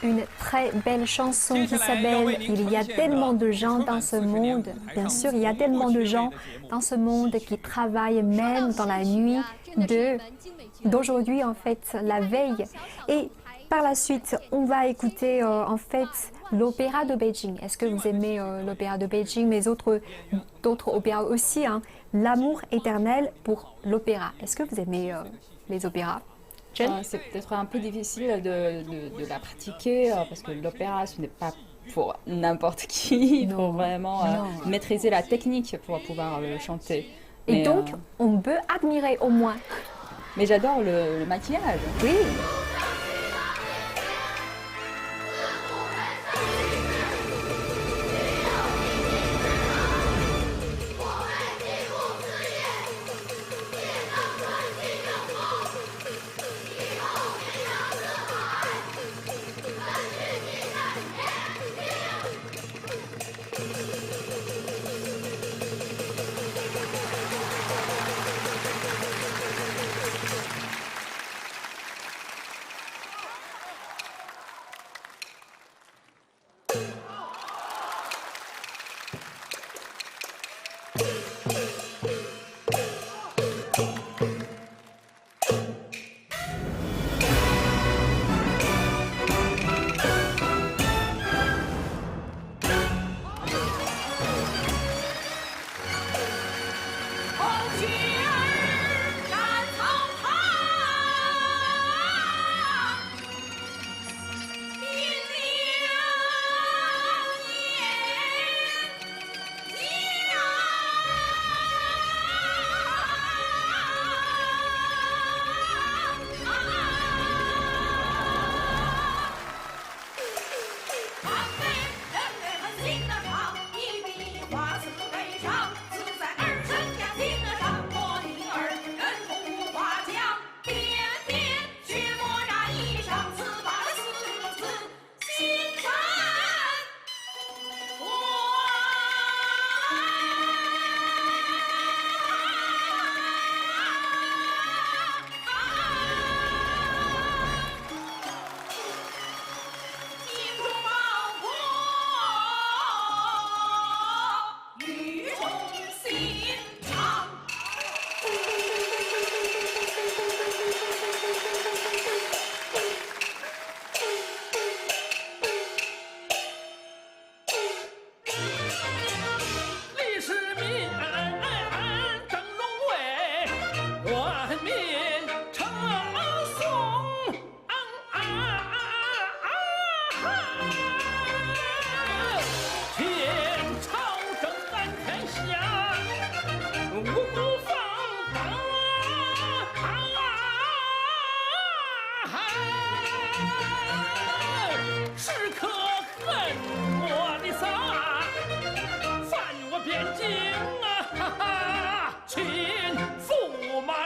Une très belle chanson qui s'appelle Il y a tellement de gens dans ce monde. Bien sûr, il y a tellement de gens dans ce monde qui travaillent même dans la nuit d'aujourd'hui, en fait, la veille. Et par la suite, on va écouter en fait l'opéra de Beijing. Est-ce que vous aimez l'opéra de Beijing, mais d'autres opéras aussi, hein? L'amour éternel pour l'opéra. Est-ce que vous aimez les opéras? C'est peut-être un peu difficile de la pratiquer parce que l'opéra, ce n'est pas pour n'importe qui. Il faut vraiment maîtriser la technique pour pouvoir le chanter. Et donc, on peut admirer au moins. Mais j'adore le maquillage. Oui.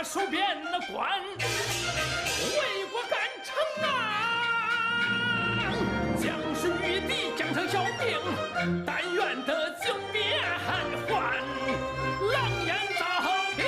戍边的关，为国干城啊！将士与敌将成小兵，但愿得救免患，狼烟照平。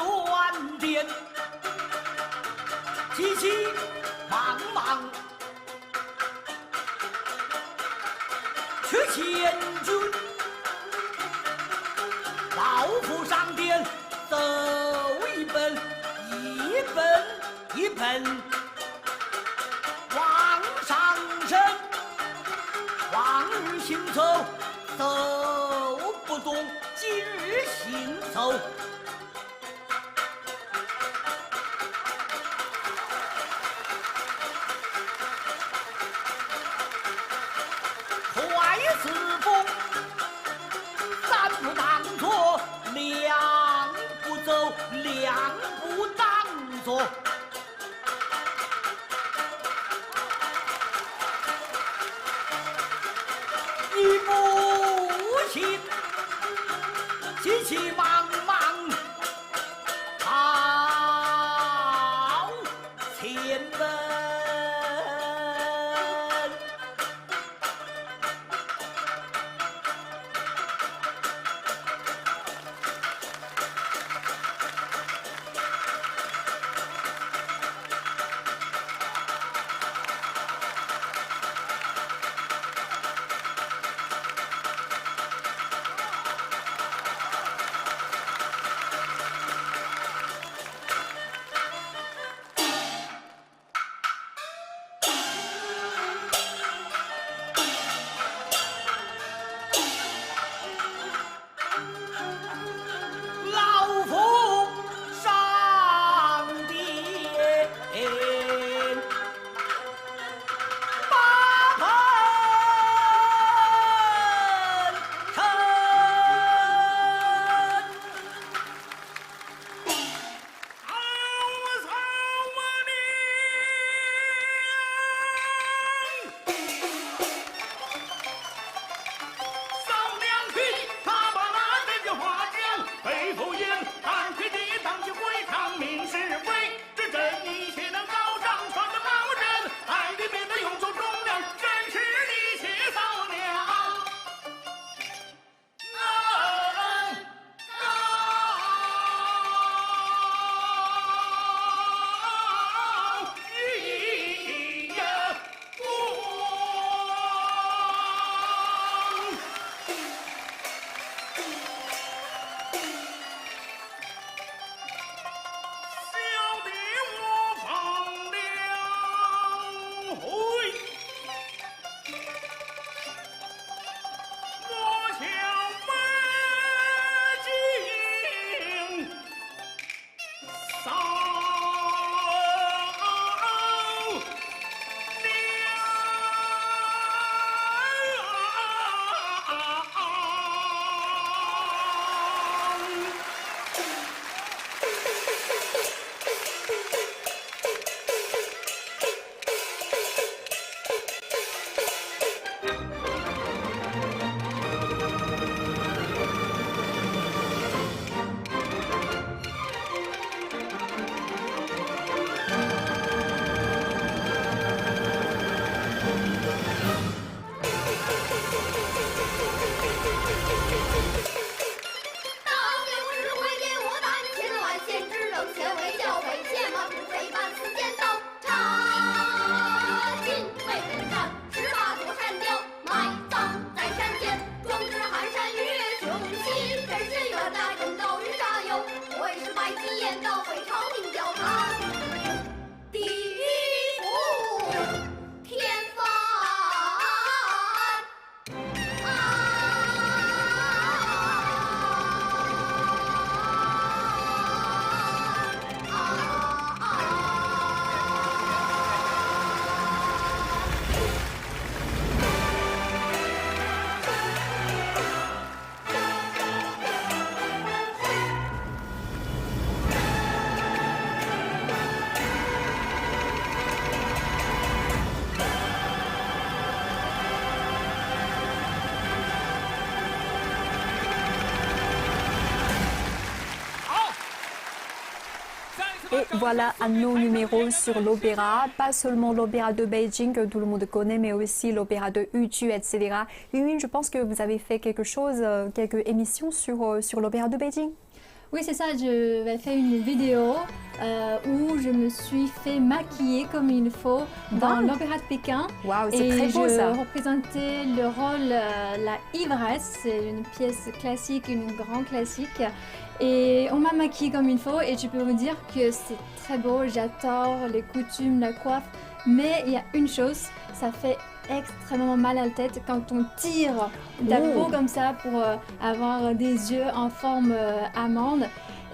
乱颠，急急忙忙去前军，抱负上殿走一奔，一奔一奔往上升，往日行走走不动，今日行走。快四步，三步当作两步走，两步当作一步行，急急忙忙朝前奔。老夫上殿八盆陈，扫两腿，他把那这句话讲，背后言，当魁地当起会场，明是非，只真你且能高尚，穿的高人，爱的变得用作重量，真是你且扫梁。一呀小弟我放了会，我想北京扫梁。当年我是会给我大年千万限制冷千为教诲，且马不飞半丝剪刀插进北宫山，18座山雕埋葬在山间，壮志寒山月雄心，真是远大正道与沙友，我也是拜金燕到北朝廷教堂，地府天翻。Et voilà un nouveau numéro sur l'opéra, pas seulement l'opéra de Beijing que tout le monde connaît, mais aussi l'opéra de Yuju, etc. Yuyun, je pense que vous avez fait quelque chose, quelques émissions sur l'opéra de Beijing. Oui, c'est ça, je vais faire une vidéo où je me suis fait maquiller comme il faut dans l'Opéra de Pékin. Waouh, c'est très beau ça. Et je représentais le rôle La Ivresse, c'est une pièce classique, une grande classique. Et on m'a maquillée comme il faut et je peux vous dire que c'est très beau, j'adore les coutumes, la coiffe. Mais il y a une chose, ça fait extrêmement mal à la tête quand on tire de la peau comme ça pour avoir des yeux en forme amande.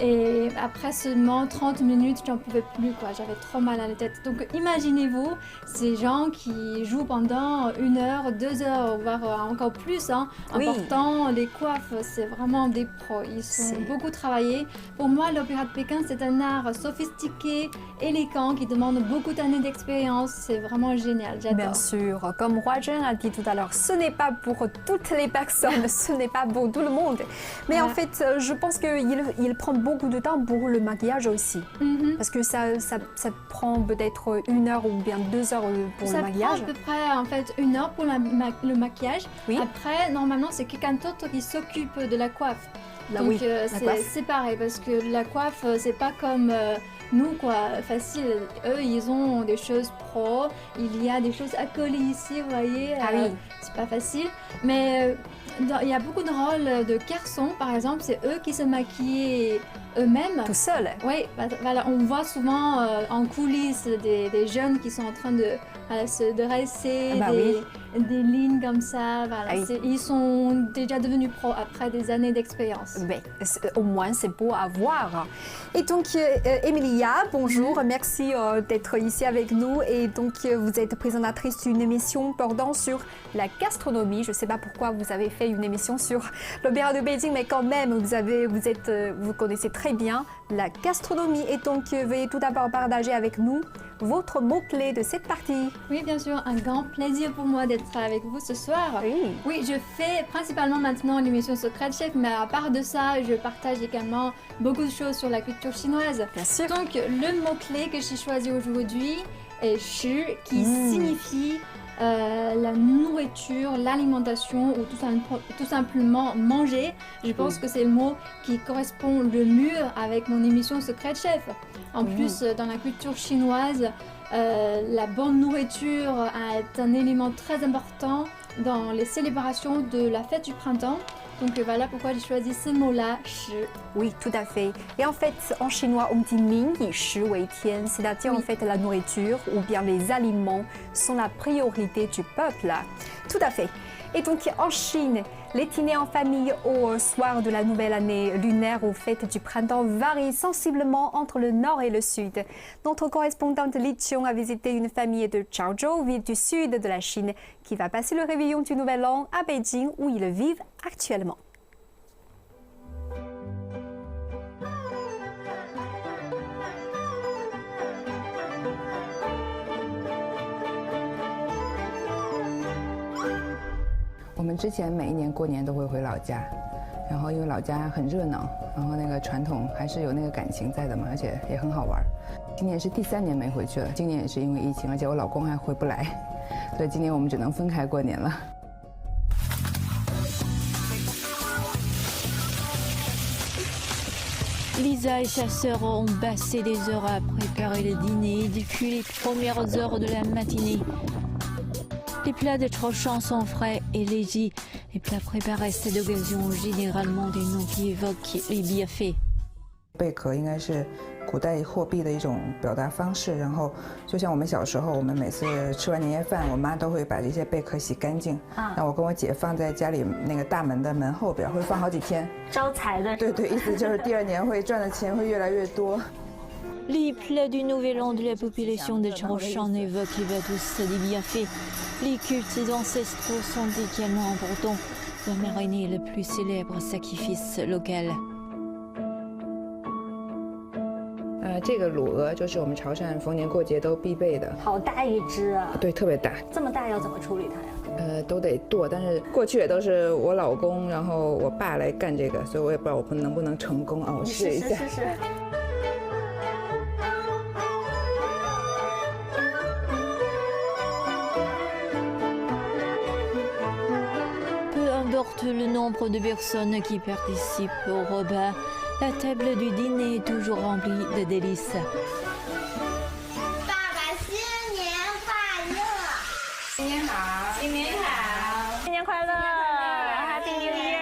Et après seulement 30 minutes, j'en pouvais plus, quoi. J'avais trop mal à la tête. Donc imaginez-vous ces gens qui jouent pendant 1 heure, 2 heures, voire encore plus, en portant les coiffes. C'est vraiment des pros. Ils sont beaucoup travaillés. Pour moi, l'opéra de Pékin, c'est un art sophistiqué, élégant, qui demande beaucoup d'années d'expérience. C'est vraiment génial. J'adore. Bien sûr, comme Huazhen a dit tout à l'heure, ce n'est pas pour toutes les personnes, ce n'est pas pour tout le monde. Mais en fait, je pense qu'il prend beaucoup de temps pour le maquillage aussi. Parce que ça prend peut-être 1 heure ou bien 2 heures pour le maquillage. Ça prend à peu près en fait 1 heure pour le maquillage. Oui. Après, normalement, c'est quelqu'un d'autre qui s'occupe de la coiffe. Donc c'est séparé parce que la coiffe, c'est pas comme nous, quoi, facile. Eux, ils ont des choses pro. Il y a des choses à coller ici, vous voyez. C'est pas facile. Mais il y a beaucoup de rôles de garçons, par exemple, c'est eux qui se maquillent eux-mêmes. Tout seul. Oui, voilà, on voit souvent en coulisses des jeunes qui sont en train de se dresser, des lignes comme ça. Voilà. Ils sont déjà devenus pros après des années d'expérience. Au moins, c'est beau à voir. Et donc, Emilia, bonjour, merci d'être ici avec nous. Et donc, vous êtes présentatrice d'une émission portant sur la gastronomie. Je ne sais pas pourquoi vous avez fait une émission sur l'Opéra de Beijing, mais quand même, vous connaissez très bien la gastronomie. Et donc, veuillez tout d'abord partager avec nous votre mot-clé de cette partie. Oui, bien sûr, un grand plaisir pour moi d'être avec vous ce soir. Oui, je fais principalement maintenant l'émission Secret Chef, mais à part de ça, je partage également beaucoup de choses sur la culture chinoise. Bien sûr. Donc, le mot-clé que j'ai choisi aujourd'hui est Shi, qui signifie la nourriture, l'alimentation ou tout simplement manger. Je pense que c'est le mot qui correspond le mieux avec mon émission Secret Chef. En plus, dans la culture chinoise, la bonne nourriture est un élément très important dans les célébrations de la fête du printemps. Donc voilà pourquoi j'ai choisi ce mot-là, Shi. Oui, tout à fait. Et en fait, en chinois, on dit Ming yi shi wei tian, c'est-à-dire en fait la nourriture ou bien les aliments sont la priorité du peuple. Tout à fait. Et donc en Chine, les dîners en famille au soir de la nouvelle année lunaire aux fêtes du printemps varient sensiblement entre le nord et le sud. Notre correspondante Li Qiong a visité une famille de Chaozhou, ville du sud de la Chine, qui va passer le réveillon du Nouvel An à Beijing où ils vivent actuellement.我们之前每一年过年都会回老家，然后因为老家很热闹，然后那个传统还是有那个感情在的嘛，而且也很好玩。今年是第3年没回去了，今年也是因为疫情，而且我老公还回不来，所以今年我们只能分开过年了。Lisa et sa sœur ont passé des heures à préparer le dîner depuis les premières heures de la matinée. Les plats de Chaoshan sont frais et légers. Les plats préparés à cette occasion ont généralement des noms qui évoquent les bienfaits. 贝壳应该是古代货币的一种表达方式，然后就像我们小时候，我们每次吃完年夜饭，我妈都会把这些贝壳洗干净，那我跟我姐放在家里那个大门的门后边，会放好几天，招财的。对对，意思就是第2年会赚的钱会越来越多。 Les plats du Nouvel An de la population de Chaoshan évoquent tous des bienfaits. Les cultes ancestraux sont également importants. La marraine est le plus célèbre sacrifice local. 这个卤鹅就是我们潮汕逢年过节都必备的。好大一只啊！对，特别大。这么大要怎么处理它呀？都得剁，但是过去也都是我老公，然后我爸来干这个，所以我也不知道我能不能成功啊！我试一下。试。 Peu importe le nombre de personnes qui participent au repas, La table du dîner est toujours remplie de délices. 爸爸新年快乐！新年好，新年好，新年快乐 ，Happy New Year！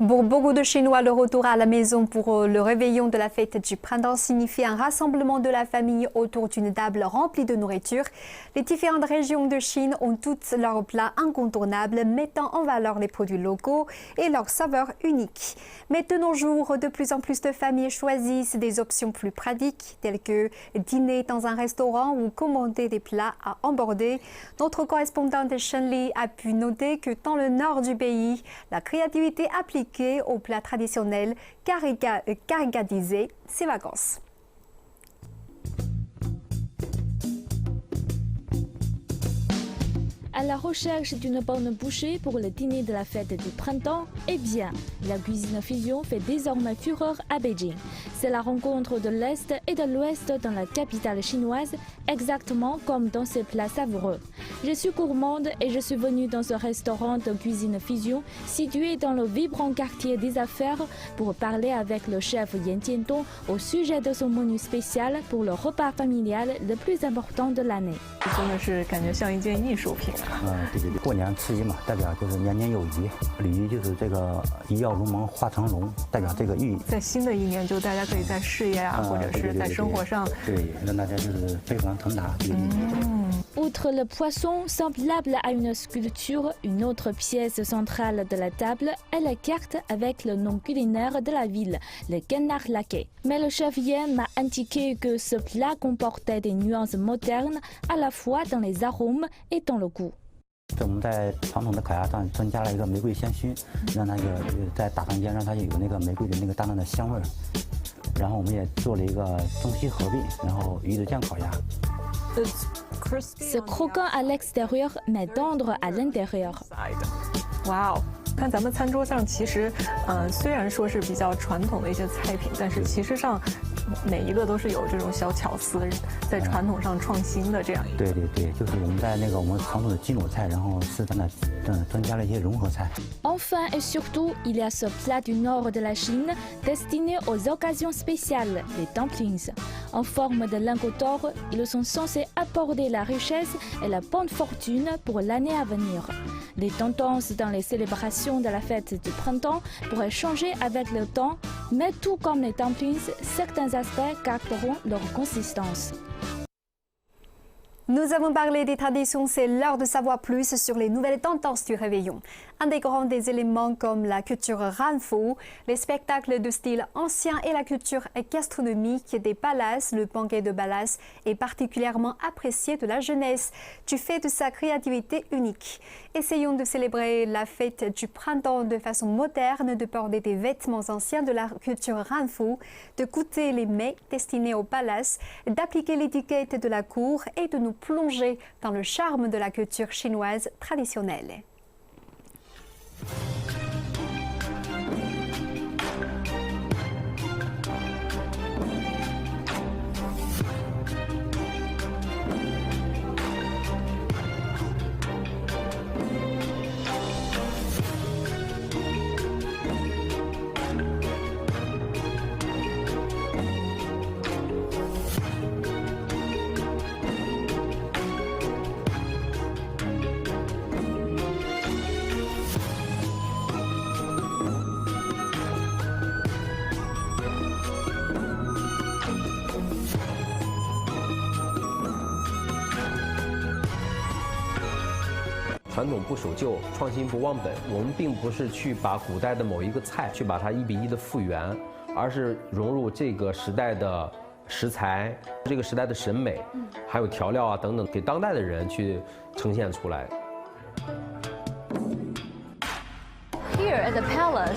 Pour beaucoup de Chinois, le retour à la maison pour le réveillon de la fête du printemps signifie un rassemblement de la famille autour d'une table remplie de nourriture. Les différentes régions de Chine ont toutes leurs plats incontournables, mettant en valeur les produits locaux et leurs saveurs uniques. Mais de nos jours, de plus en plus de familles choisissent des options plus pratiques, telles que dîner dans un restaurant ou commander des plats à emborder. Notre correspondante Shen Li a pu noter que dans le nord du pays, la créativité appliquée aux plats traditionnels caractérisait ses vacances. À la recherche d'une bonne bouchée pour le dîner de la fête du printemps, eh bien, la cuisine fusion fait désormais fureur à Beijing. C'est la rencontre de l'Est et de l'Ouest dans la capitale chinoise, exactement comme dans ces plats savoureux. Je suis gourmande et je suis venue dans ce restaurant de cuisine fusion situé dans le vibrant quartier des affaires pour parler avec le chef Yan Jiandong au sujet de son menu spécial pour le repas familial le plus important de l'année. 真的是感觉像一件艺术品。对对对，过年吃一嘛，代表就是年年有余，鲤鱼就是这个一跃如蒙化成龙，代表这个寓意。在新的一年，就大家可以在事业啊，或者是在生活上，对，让大家就是飞黄腾达。Outre le poisson, semblable à une sculpture, une autre pièce centrale de la table est la carte avec le nom culinaire de la ville, le canard laqué. Mais le chef Yan m'a indiqué que ce plat comportait des nuances modernes à la fois dans les arômes et dans le goût. 我们在传统的烤鸭上增加了一个玫瑰香薰，让它在打饭间让它有那个玫瑰的那个淡淡的香味儿。然后我们也做了一个中西合璧，然后鱼子酱烤鸭。 C'est croquant à l'extérieur, mais tendre à l'intérieur. 哇哦！看咱们餐桌上，其实，虽然说是比较传统的一些菜品，但是其实上每一个都是有这种小巧思，在传统上创新的这样。对对对，就是我们在那个我们传统的基础菜，然后适当的增加了一些融合菜。 Enfin et surtout, il y a ce plat du nord de la Chine destiné aux occasions spéciales, les dumplings. En forme de lingot d'or, ils sont censés apporter la richesse et la bonne fortune pour l'année à venir. Les tendances dans les célébrations de la fête du printemps pourraient changer avec le temps, mais tout comme les dumplings, certains aspects garderont leur consistance. Nous avons parlé des traditions, c'est l'heure de savoir plus sur les nouvelles tendances du réveillon. Intégrant des éléments comme la culture Ranfu, les spectacles de style ancien et la culture gastronomique des palaces, le banquet de palace est particulièrement apprécié de la jeunesse, du fait de sa créativité unique. Essayons de célébrer la fête du printemps de façon moderne, de porter des vêtements anciens de la culture Ranfu, de goûter les mets destinés au palace, d'appliquer l'étiquette de la cour et de nous plonger dans le charme de la culture chinoise traditionnelle.传统不守旧，创新不忘本。我们并不是去把古代的某一个菜去把它1比1的复原，而是融入这个时代的食材、这个时代的审美，还有调料啊等等，给当代的人去呈现出来。 Here at the palace.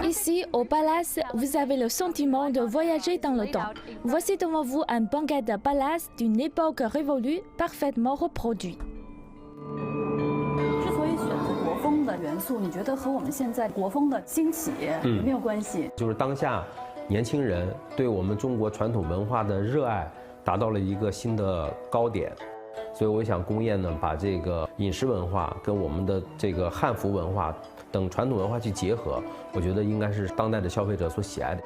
Ici, au palace, vous avez le sentiment de voyager dans le temps. Voici devant vous un banquet de palace d'une époque révolue, parfaitement reproduit. 之所以选择国风的元素，你觉得和我们现在国风的兴起有没有关系？就是当下年轻人对我们中国传统文化的热爱达到了一个新的高点。所以我想宫宴呢，把这个饮食文化跟我们的这个汉服文化等传统文化去结合，我觉得应该是当代的消费者所喜爱的。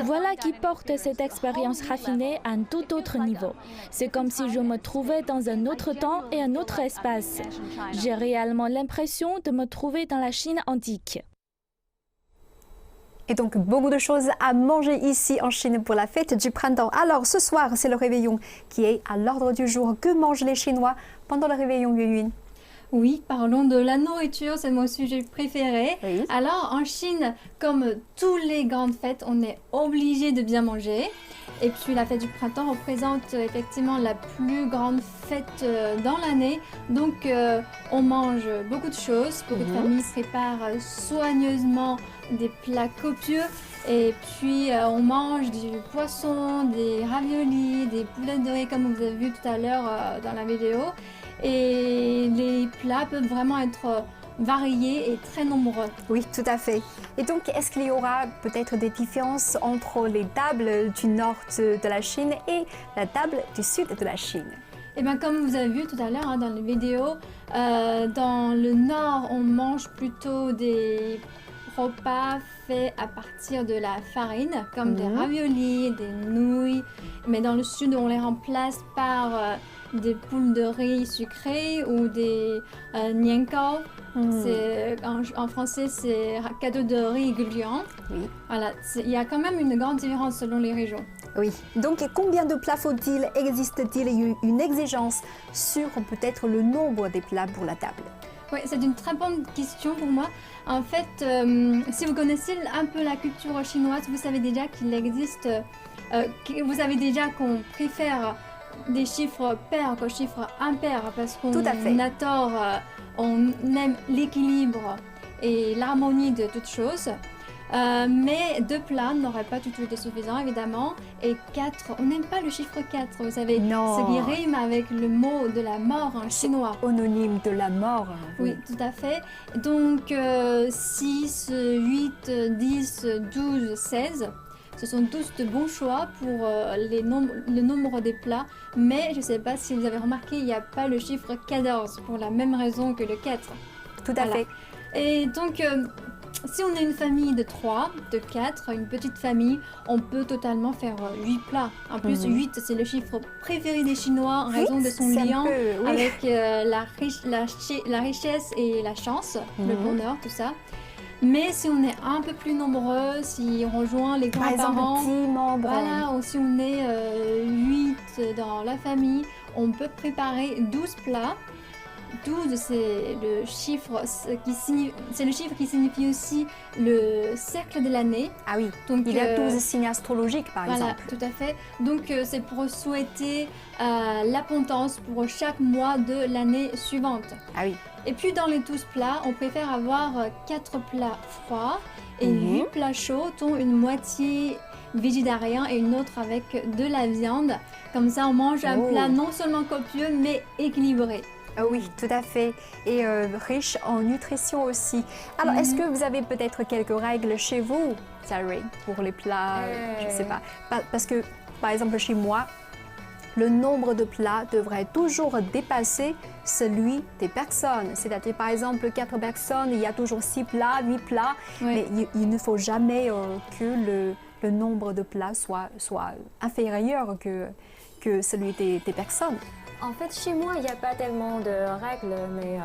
Voilà qui porte cette expérience raffinée à un tout autre niveau. C'est comme si je me trouvais dans un autre temps et un autre espace. J'ai réellement l'impression de me trouver dans la Chine antique. Et donc, beaucoup de choses à manger ici en Chine pour la fête du printemps. Alors, ce soir, c'est le réveillon qui est à l'ordre du jour. Que mangent les Chinois pendant le réveillon, Yuyun? Oui, parlons de la nourriture, c'est mon sujet préféré. Oui. Alors, en Chine, comme toutes les grandes fêtes, on est obligé de bien manger. Et puis, la fête du printemps représente effectivement la plus grande fête dans l'année. Donc, on mange beaucoup de choses. Beaucoup de familles préparent soigneusement des plats copieux. Et puis, on mange du poisson, des raviolis, des boulettes de riz, comme vous avez vu tout à l'heure dans la vidéo. Et les plats peuvent vraiment être variés et très nombreux. Oui, tout à fait. Et donc, est-ce qu'il y aura peut-être des différences entre les tables du nord de la Chine et la table du sud de la Chine? Et bien, comme vous avez vu tout à l'heure dans les vidéos, dans le nord, on mange plutôt des repas faits à partir de la farine, comme des raviolis, des nouilles. Mais dans le sud, on les remplace par des poules de riz sucrées ou des niankao. En français, c'est cadeau de riz gluant. Oui. Voilà, il y a quand même une grande différence selon les régions. Oui. Donc, combien de plats faut-il? Existe-t-il une exigence sur peut-être le nombre des plats pour la table? Oui, c'est une très bonne question pour moi. En fait, si vous connaissez un peu la culture chinoise, vous savez déjà qu'il existe, vous savez déjà qu'on préfère des chiffres pairs qu'aux chiffres impairs parce qu'on adore, on aime l'équilibre et l'harmonie de toutes choses. Mais 2 plats n'auraient pas du tout été suffisants, évidemment. Et 4, on n'aime pas le chiffre 4, vous savez, ce qui rime avec le mot de la mort en chinois. Homonyme de la mort. Oui, tout à fait. Donc 6, 8, 10, 12, 16. Ce sont tous de bons choix pour le nombre des plats. Mais je ne sais pas si vous avez remarqué, il n'y a pas le chiffre 14 pour la même raison que le 4. Tout à fait. Et donc, si on est une famille de 3, de 4, une petite famille, on peut totalement faire 8 plats. En plus, 8, c'est le chiffre préféré des Chinois en raison de son lien avec la richesse et la chance, le bonheur, tout ça. Mais si on est un peu plus nombreux, si on rejoint les grands-parents, voilà, ou si on est 8 dans la famille, on peut préparer 12 plats. 12, c'est le chiffre qui signifie aussi le cercle de l'année. Ah oui, donc il y a 12 signes astrologiques par exemple. Voilà, tout à fait. Donc c'est pour souhaiter l'abondance pour chaque mois de l'année suivante. Ah oui. Et puis dans les 12 plats, on préfère avoir 4 plats froids et 8 plats chauds, dont une moitié végétarien et une autre avec de la viande. Comme ça, on mange un plat non seulement copieux, mais équilibré. Oui, tout à fait. Et riche en nutrition aussi. Alors, est-ce que vous avez peut-être quelques règles chez vous, Zari, pour les plats? Je ne sais pas. Parce que, par exemple, chez moi, le nombre de plats devrait toujours dépasser celui des personnes. C'est-à-dire, par exemple, 4 personnes, il y a toujours 6 plats, 8 plats. Mais il ne faut jamais que le nombre de plats soit inférieur que celui des personnes. En fait, chez moi, il n'y a pas tellement de règles, mais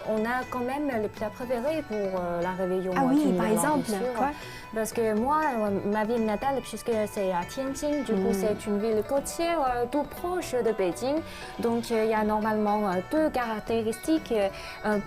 on a quand même les plats préférés pour la réveillon. Ah oui, par exemple, quoi? Parce que moi, ma ville natale, puisque c'est à Tianjin, du coup, c'est une ville côtière tout proche de Beijing. Donc, il y a normalement 2 caractéristiques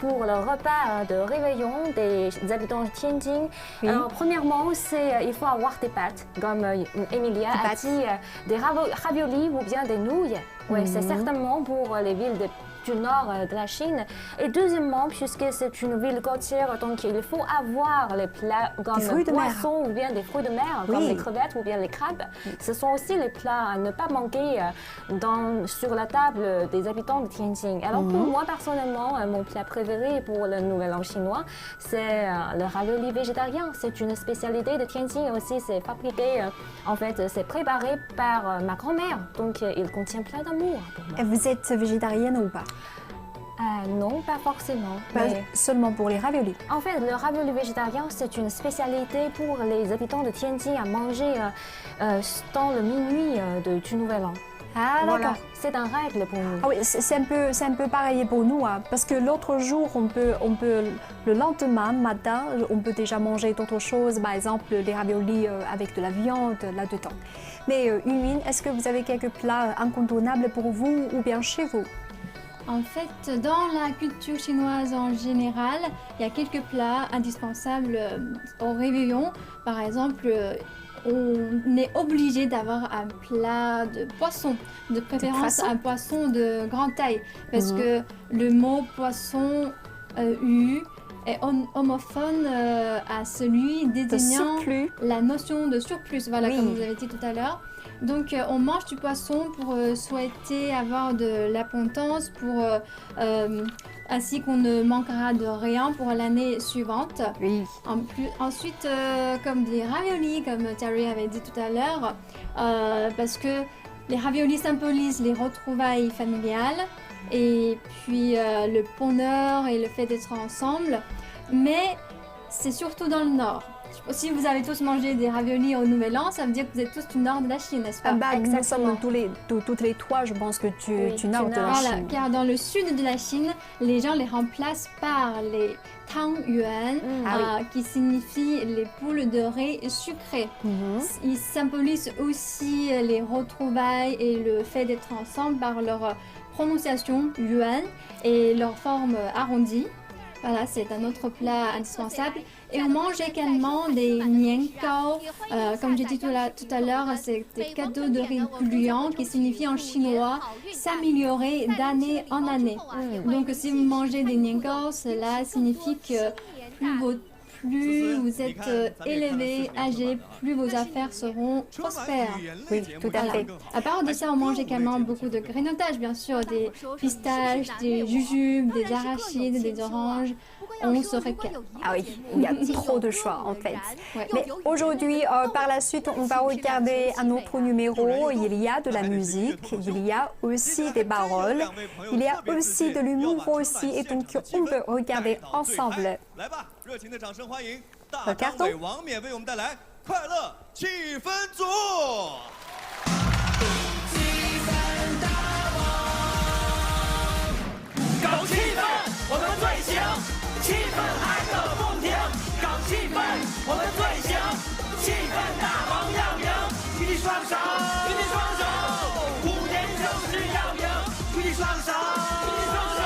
pour le repas de réveillon des habitants de Tianjin. Alors, premièrement, il faut avoir des pâtes, comme Emilia a dit, des raviolis ou bien des nouilles. Oui, c'est certainement pour les villes du nord de la Chine. Et deuxièmement, puisque c'est une ville côtière, donc il faut avoir les plats comme le poisson ou bien des fruits de mer, comme les crevettes ou bien les crabes. Ce sont aussi les plats à ne pas manquer sur la table des habitants de Tianjin. Alors pour moi, personnellement, mon plat préféré pour le Nouvel An chinois, c'est le ravioli végétarien. C'est une spécialité de Tianjin aussi. C'est fabriqué, en fait, c'est préparé par ma grand-mère. Donc il contient plein d'amour pour moi. Et vous êtes végétarienne ou pas? Non, pas forcément. Mais seulement pour les raviolis. En fait, le ravioli végétarien, c'est une spécialité pour les habitants de Tianjin à manger dans le minuit du Nouvel An. Ah, voilà, d'accord. c'est une règle pour nous. Ah oui, c'est un peu pareil pour nous, hein, parce que l'autre jour, on peut, le lendemain matin, on peut déjà manger d'autres choses, par exemple des raviolis avec de la viande là-dedans. Mais Yulin, est-ce que vous avez quelques plats incontournables pour vous ou bien chez vous? En fait, dans la culture chinoise en général, il y a quelques plats indispensables au réveillon. Par exemple, on est obligé d'avoir un plat de poisson, de préférence un poisson de grande taille, parce que le mot poisson est homophone à celui désignant la notion de surplus, voilà, comme vous avez dit tout à l'heure. Donc on mange du poisson pour souhaiter avoir de l'abondance, ainsi qu'on ne manquera de rien pour l'année suivante. Ensuite, comme des raviolis, comme Terry avait dit tout à l'heure, parce que les raviolis symbolisent les retrouvailles familiales et puis le bonheur et le fait d'être ensemble. Mais c'est surtout dans le nord. Si vous avez tous mangé des raviolis au Nouvel An, ça veut dire que vous êtes tous du nord de la Chine, n'est-ce pas? Nous sommes toutes les trois, je pense que tu nord de la Chine. Car dans le sud de la Chine, les gens les remplacent par les tang yuan, qui signifient les boules de riz sucrées. Ils symbolisent aussi les retrouvailles et le fait d'être ensemble par leur prononciation yuan et leur forme arrondie. Voilà, c'est un autre plat indispensable. Et on mange également des niangao. Comme j'ai dit tout à l'heure, c'est des cadeaux de riz gluant qui signifient en chinois s'améliorer d'année en année. Donc si vous mangez des niangao, cela signifie que plus vous êtes élevé, âgé, plus vos affaires seront prospères. Oui, tout à fait. À part de ça, on mange également beaucoup de grignotages, bien sûr, des pistaches, des jujubes, des arachides, des oranges. On se régale. Ah oui, il y a trop de choix en fait. Mais aujourd'hui, par la suite, on va regarder un autre numéro. Il y a de la musique, il y a aussi des paroles, il y a aussi de l'humour aussi. Et donc, on peut regarder ensemble. Regardons. 气氛嗨个不停，搞气氛我们最行，气氛大王要赢，举起双手，举起双手，5年就是要赢，举起双手，举起双手，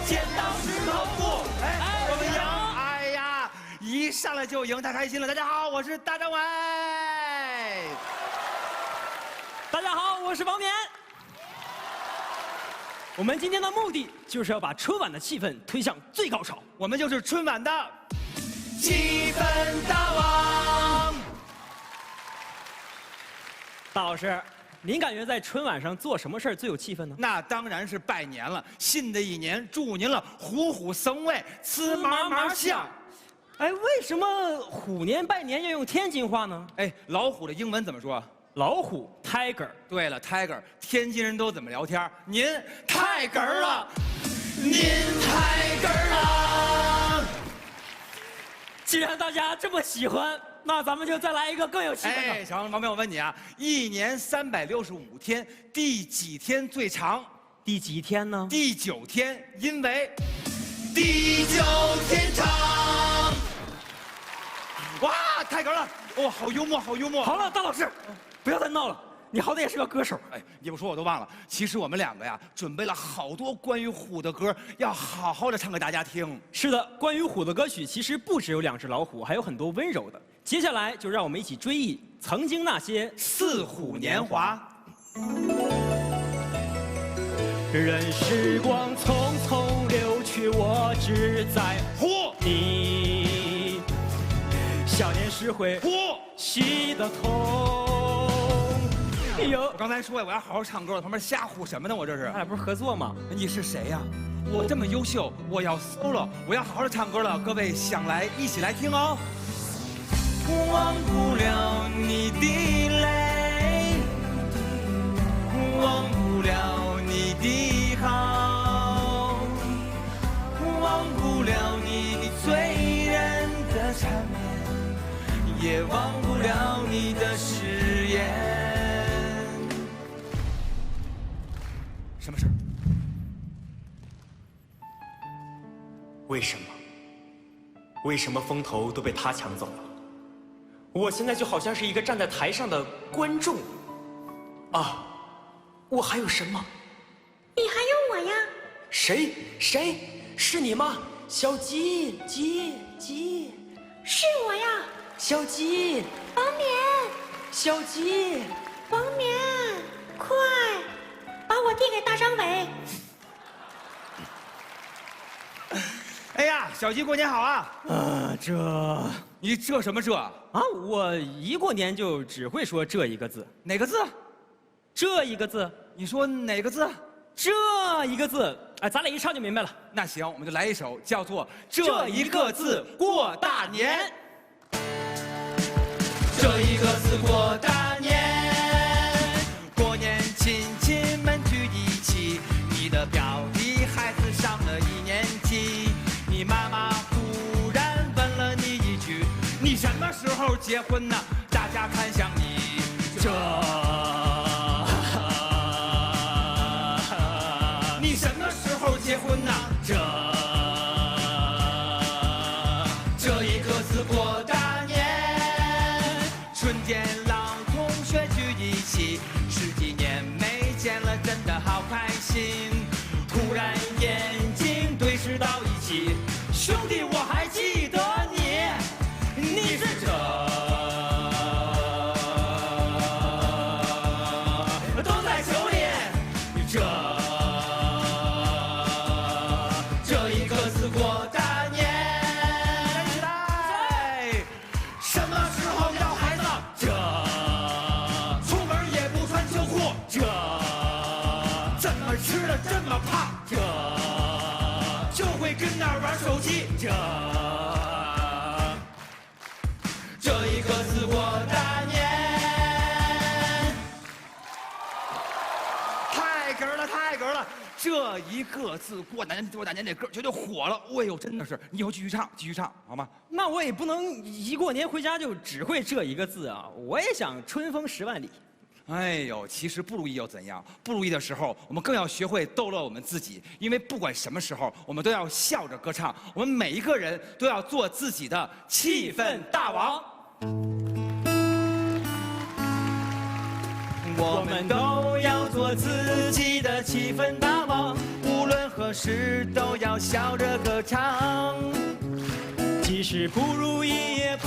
剪刀石头布，我们赢！哎呀，一上来就赢，太开心了！大家好，我是大张伟。大家好，我是王冕。 我们今天的目的就是要把春晚的气氛推向最高潮，我们就是春晚的气氛大王。大老师，您感觉在春晚上做什么事儿最有气氛呢？那当然是拜年了，新的一年祝您了虎虎生威，吃嘛嘛香。哎，为什么虎年拜年要用天津话呢？哎，老虎的英文怎么说？ 老虎 ，tiger。对了 ，tiger， 天津人都怎么聊天？您太哏儿了，您太哏儿了。既然大家这么喜欢，那咱们就再来一个更有气氛的。哎，小王明，我问你啊，一年365天，第几天最长？第几天呢？第9天，因为地久天长。哇，太哏了！哦，好幽默，好幽默。好了，大老师。 不要再闹了，你好歹也是个歌手。哎，你不说我都忘了。其实我们两个呀，准备了好多关于虎的歌，要好好的唱给大家听。是的，关于虎的歌曲其实不只有2只老虎，还有很多温柔的。接下来就让我们一起追忆曾经那些4虎年华。任时光匆匆流去，我只在乎你少年时会吸的痛。我刚才说呀，我要好好唱歌，旁边瞎唬什么呢？我这是。咱俩不是合作吗？你是谁呀？我这么优秀，我要 solo， 我要好好的唱歌了。各位想来一起来听哦。忘不了你的泪，忘不了你的好，忘不了你醉人的缠绵，也忘不了你的誓言。什么事？为什么？为什么风头都被他抢走了？我现在就好像是一个站在台上的观众。啊，我还有什么？你还有我呀？谁？是你吗？小鸡，是我呀。小鸡，王冕，小鸡，王冕，快，把我递给大张伟。哎呀，小鸡过年好啊！你这什么这啊？我一过年就只会说这一个字。哪个字？这一个字。你说哪个字？这一个字。哎，咱俩一唱就明白了。那行，我们就来一首叫做《这一个字过大年》。这一个字过大年，过年亲戚们聚一起，你的表弟孩子上了1年级，你妈妈突然问了你一句：你什么时候结婚呢？大家看向你，你什么时候结婚呢？这一个字过大年，春节老同学聚一起，10几年没见了，真的好开心。突然眼睛对视到一起，兄弟，我还记得你，你是都在酒里，这一个字过大年。什么时候要孩子？出门也不穿秋裤，怎么吃的这么胖？就会跟那儿玩手机。这一个字过大年，太哏了，太哏了！这一个字过大年，这歌绝对火了。哎呦，真的是，你以后继续唱，好吗？那我也不能一过年回家就只会这一个字啊！我也想春风10万里。哎呦，其实不如意又怎样？不如意的时候，我们更要学会逗乐我们自己，因为不管什么时候，我们都要笑着歌唱。我们每一个人都要做自己的气氛大王。我们都要做自己的气氛大王，无论何时都要笑着歌唱。即使不如意，也不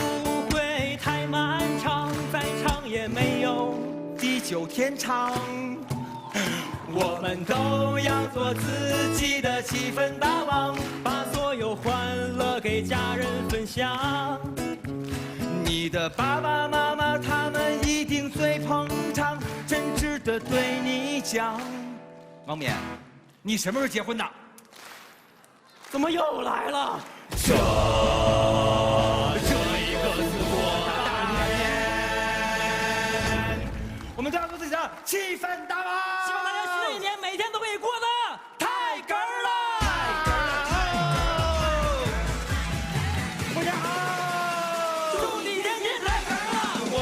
会太漫长，再长也没有地久天长。我们都要做自己的气氛大王，把所有欢乐给家人分享。你的爸爸妈妈他们一定最捧场，真挚的对你讲。王冕，你什么时候结婚的？怎么又来了？这一个字过大年，我们都要做自己的气氛大王。希望大家新的一年每天都可以过得太哏了，太哏了！过年好！祝你天天太哏了！我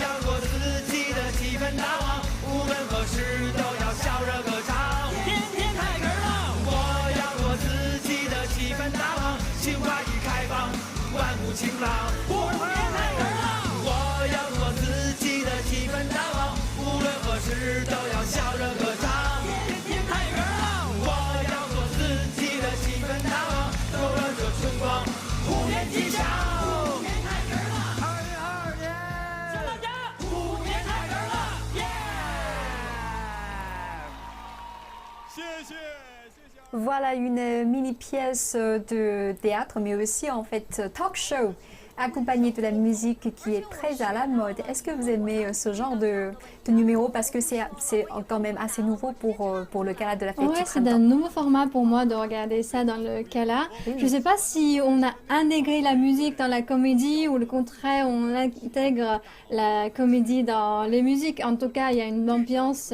要做自己的气氛大王，无论何时都要笑着歌唱。天天太哏了！我要做自己的气氛大王，情怀已开放，万物晴朗。我天天太哏了！我要做自己的气氛大王，无论何时都要笑着歌唱。天天太哏了！我要做自己的气氛大王，勾勒着春光，虎年吉祥。虎年太哏了！2022年，向大家虎年太哏了！耶！谢谢。Voilà une mini-pièce de théâtre, mais aussi en fait talk show, accompagnée de la musique qui est très à la mode. Est-ce que vous aimez ce genre de numéro parce que c'est quand même assez nouveau pour le gala de la fête du printemps? C'est un nouveau format pour moi de regarder ça dans le gala. Je ne sais pas si on a intégré la musique dans la comédie ou le contraire, on intègre la comédie dans les musiques. En tout cas, il y a une ambiance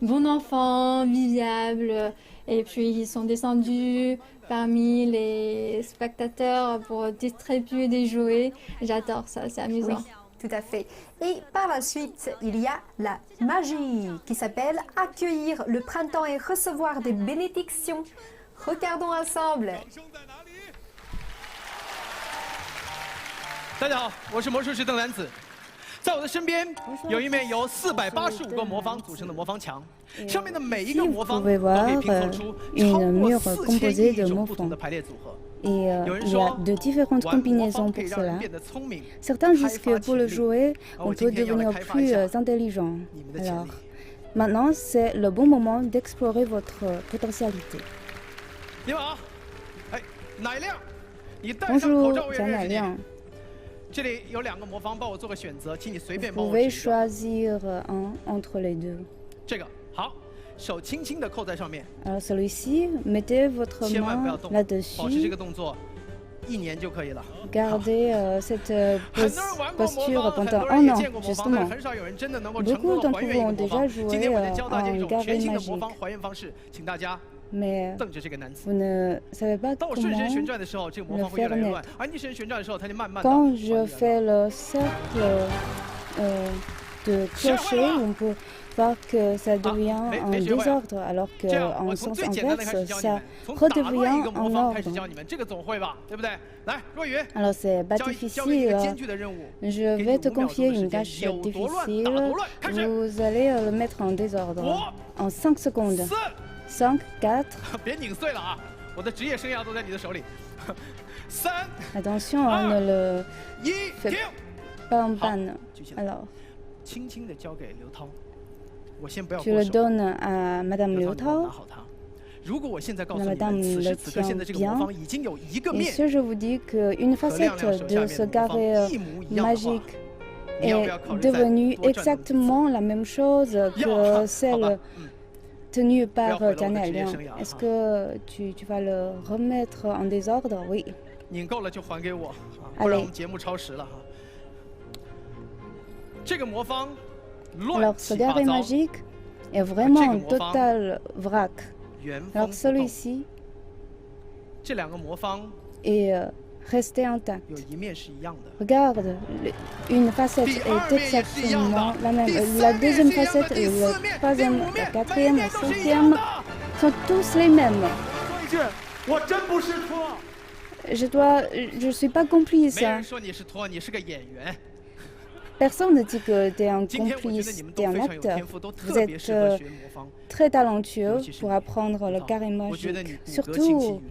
bon enfant, viviable. Et puis, ils sont descendus parmi les spectateurs pour distribuer des jouets. J'adore ça, c'est amusant. Oui, tout à fait. Et par la suite, il y a la magie qui s'appelle accueillir le printemps et recevoir des bénédictions. Regardons ensemble. 大家好，我是魔术师邓兰子，在我的身边有一面由485个魔方组成的魔方墙，上面的每一个魔方都可以拼凑出超过4000种不同的排列组合。 Et il y a de différentes combinaisons pour cela. Certains disent que pour le jouer, on peut devenir plus intelligent. Alors, maintenant, c'est le bon moment d'explorer votre potentialité. Bonjour, Zhang Nailiang. Vous pouvez choisir un entre les deux. Alors celui-ci, mettez votre main là-dessus. Gardez cette posture pendant un an, justement. Beaucoup d'entre vous ont déjà joué en garé magique. Mais vous ne savez pas comment le faire naître. Quand je fais le cercle de clocher, on peut voir que ça devient en désordre, alors qu'en sens inverse, ça redevient en ordre. Alors c'est pas difficile. Je vais te confier une tâche difficile. Vous allez le mettre en désordre en 5 secondes. 5, 4. Attention, on ne le fait pas en panne. Alors, tu le donnes à Madame Liu Tao. Madame le tient bien. Et si je vous dis qu'une facette de ce carré magique est devenue exactement la même chose que celle tenue par Zhang Nailiang, est-ce que tu vas le remettre en désordre? Oui. Allez. Alors, ce carré magique est vraiment un total vrac. Alors, celui-ci est resté intact. Regarde, une facette est exactement la même. La deuxième facette, le troisième, la quatrième, la cinquième sont tous les mêmes. Je ne suis pas complice. Personne ne dit que tu es un complice, tu es un acteur. Vous êtes très talentueux pour apprendre le carré magique. Surtout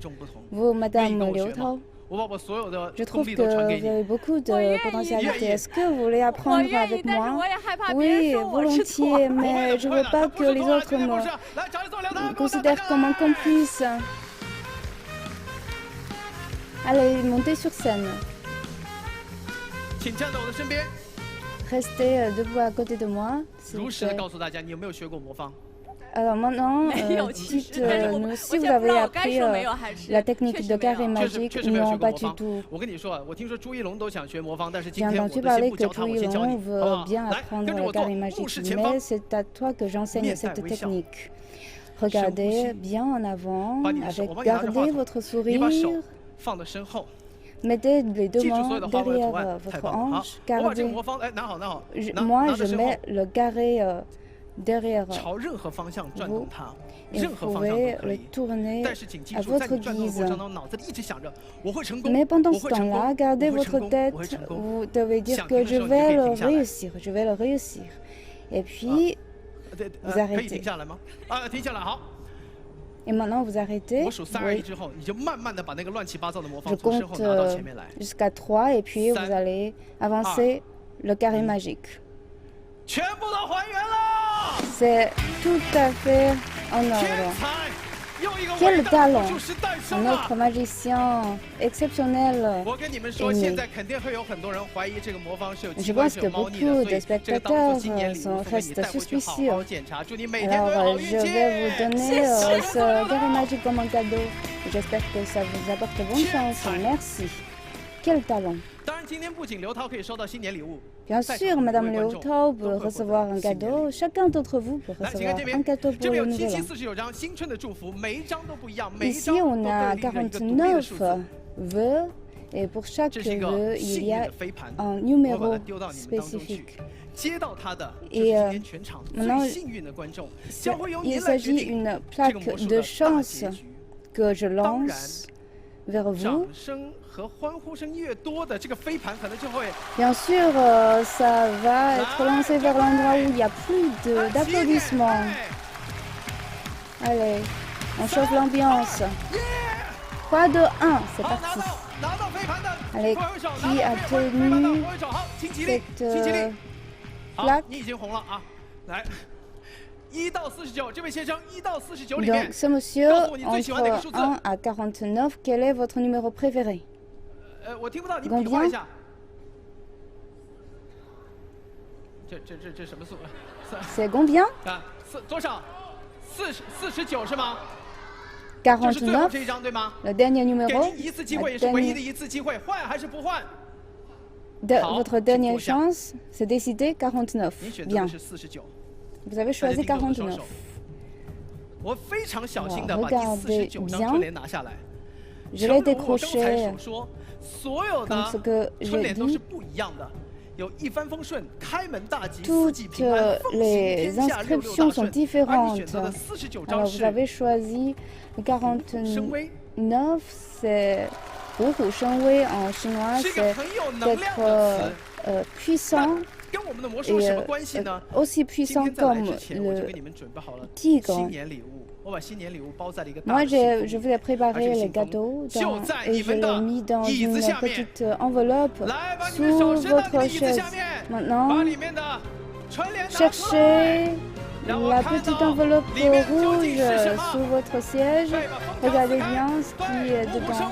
vous, Madame Liu Tao. Je trouve que vous avez beaucoup de potentialité. Est-ce que vous voulez apprendre avec moi? Oui, volontiers, mais je ne veux pas que les autres me considèrent comme un complice. Allez, montez sur scène. Restez debout à côté de moi. Alors maintenant, dites-nous si vous avez appris la technique de carré magique. Non, pas du tout. J'ai entendu parler que Zhu Yilong veut bien apprendre le carré magique, mais c'est à toi que j'enseigne cette technique. Regardez bien en avant, gardez votre sourire. Mettez les deux mains derrière votre hanche. Gardez. Moi, je mets le carré derrière vous et vous pouvez le tourner à votre guise. Mais pendant ce temps-là, gardez votre tête, vous devez dire que je vais le réussir, je vais le réussir. Et puis, vous arrêtez. Et maintenant, vous arrêtez. Oui. Je compte jusqu'à 3 et puis vous allez avancer le carré magique. C'est tout à fait en ordre. Quel talent! Un autre magicien exceptionnel est né. Je pense que beaucoup de spectateurs restent suspicieux. Alors, je vais vous donner ce Gary Magic comme un cadeau. J'espère que ça vous apporte bonne chance. Merci. Quel talent! Bien sûr, Madame Liu Tao peut recevoir un cadeau. Chacun d'entre vous peut recevoir un cadeau pour le nouvel an. Ici, on a 49 vœux et pour chaque vœu, il y a un numéro spécifique. Et maintenant, il s'agit d'une plaque de chance que je lance vers vous. Bien sûr, ça va être lancé vers l'endroit où il y a plus d'applaudissements. Allez, on chauffe l'ambiance. 3, 2, 1, c'est parti. Allez, qui a tenu cette plaque? Donc, ce monsieur, entre 1 à 49, quel est votre numéro préféré? Combien? C'est combien? 49, le dernier numéro, votre dernière chance, c'est décidé 49. Bien. Vous avez choisi 49. Alors, regardez bien. Je l'ai décroché comme ce que j'ai dit. Toutes les inscriptions sont différentes. Alors vous avez choisi 49, c'est Hu Hu Sheng Wei en chinois, c'est d'être puissant et aussi puissant comme le tigre. Moi, je vous ai préparé les gâteaux et je l'ai mis dans une petite enveloppe sous votre chaise. Maintenant, cherchez la petite enveloppe rouge sous votre siège. Regardez bien ce qui est dedans.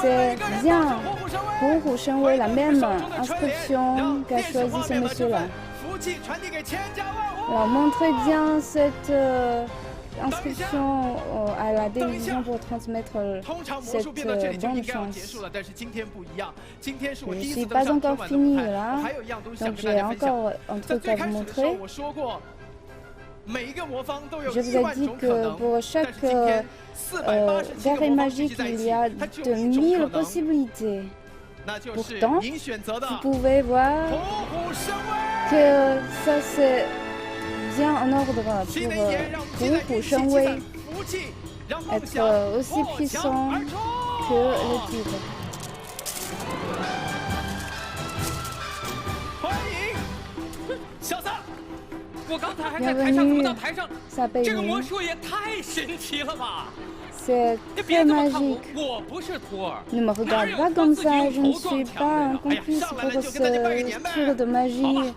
C'est bien Hu Hu Sheng Wei, la même inscription qu'a choisi ce monsieur-là. Alors, montrez bien cette inscription à la télévision pour transmettre cette bonne chance. Je ne suis pas encore fini là, donc j'ai encore un truc à vous montrer. Je vous ai dit que pour chaque Gary Magic, il y a de 1000 possibilités. Pourtant, vous pouvez voir que ça c'est bien en ordre pour Hu Hu Sheng Wei être aussi puissant que le tigre. Bienvenue, ça paye. C'est très magique. Ne me regarde pas comme ça, je ne suis pas un complice pour ce tour de magie.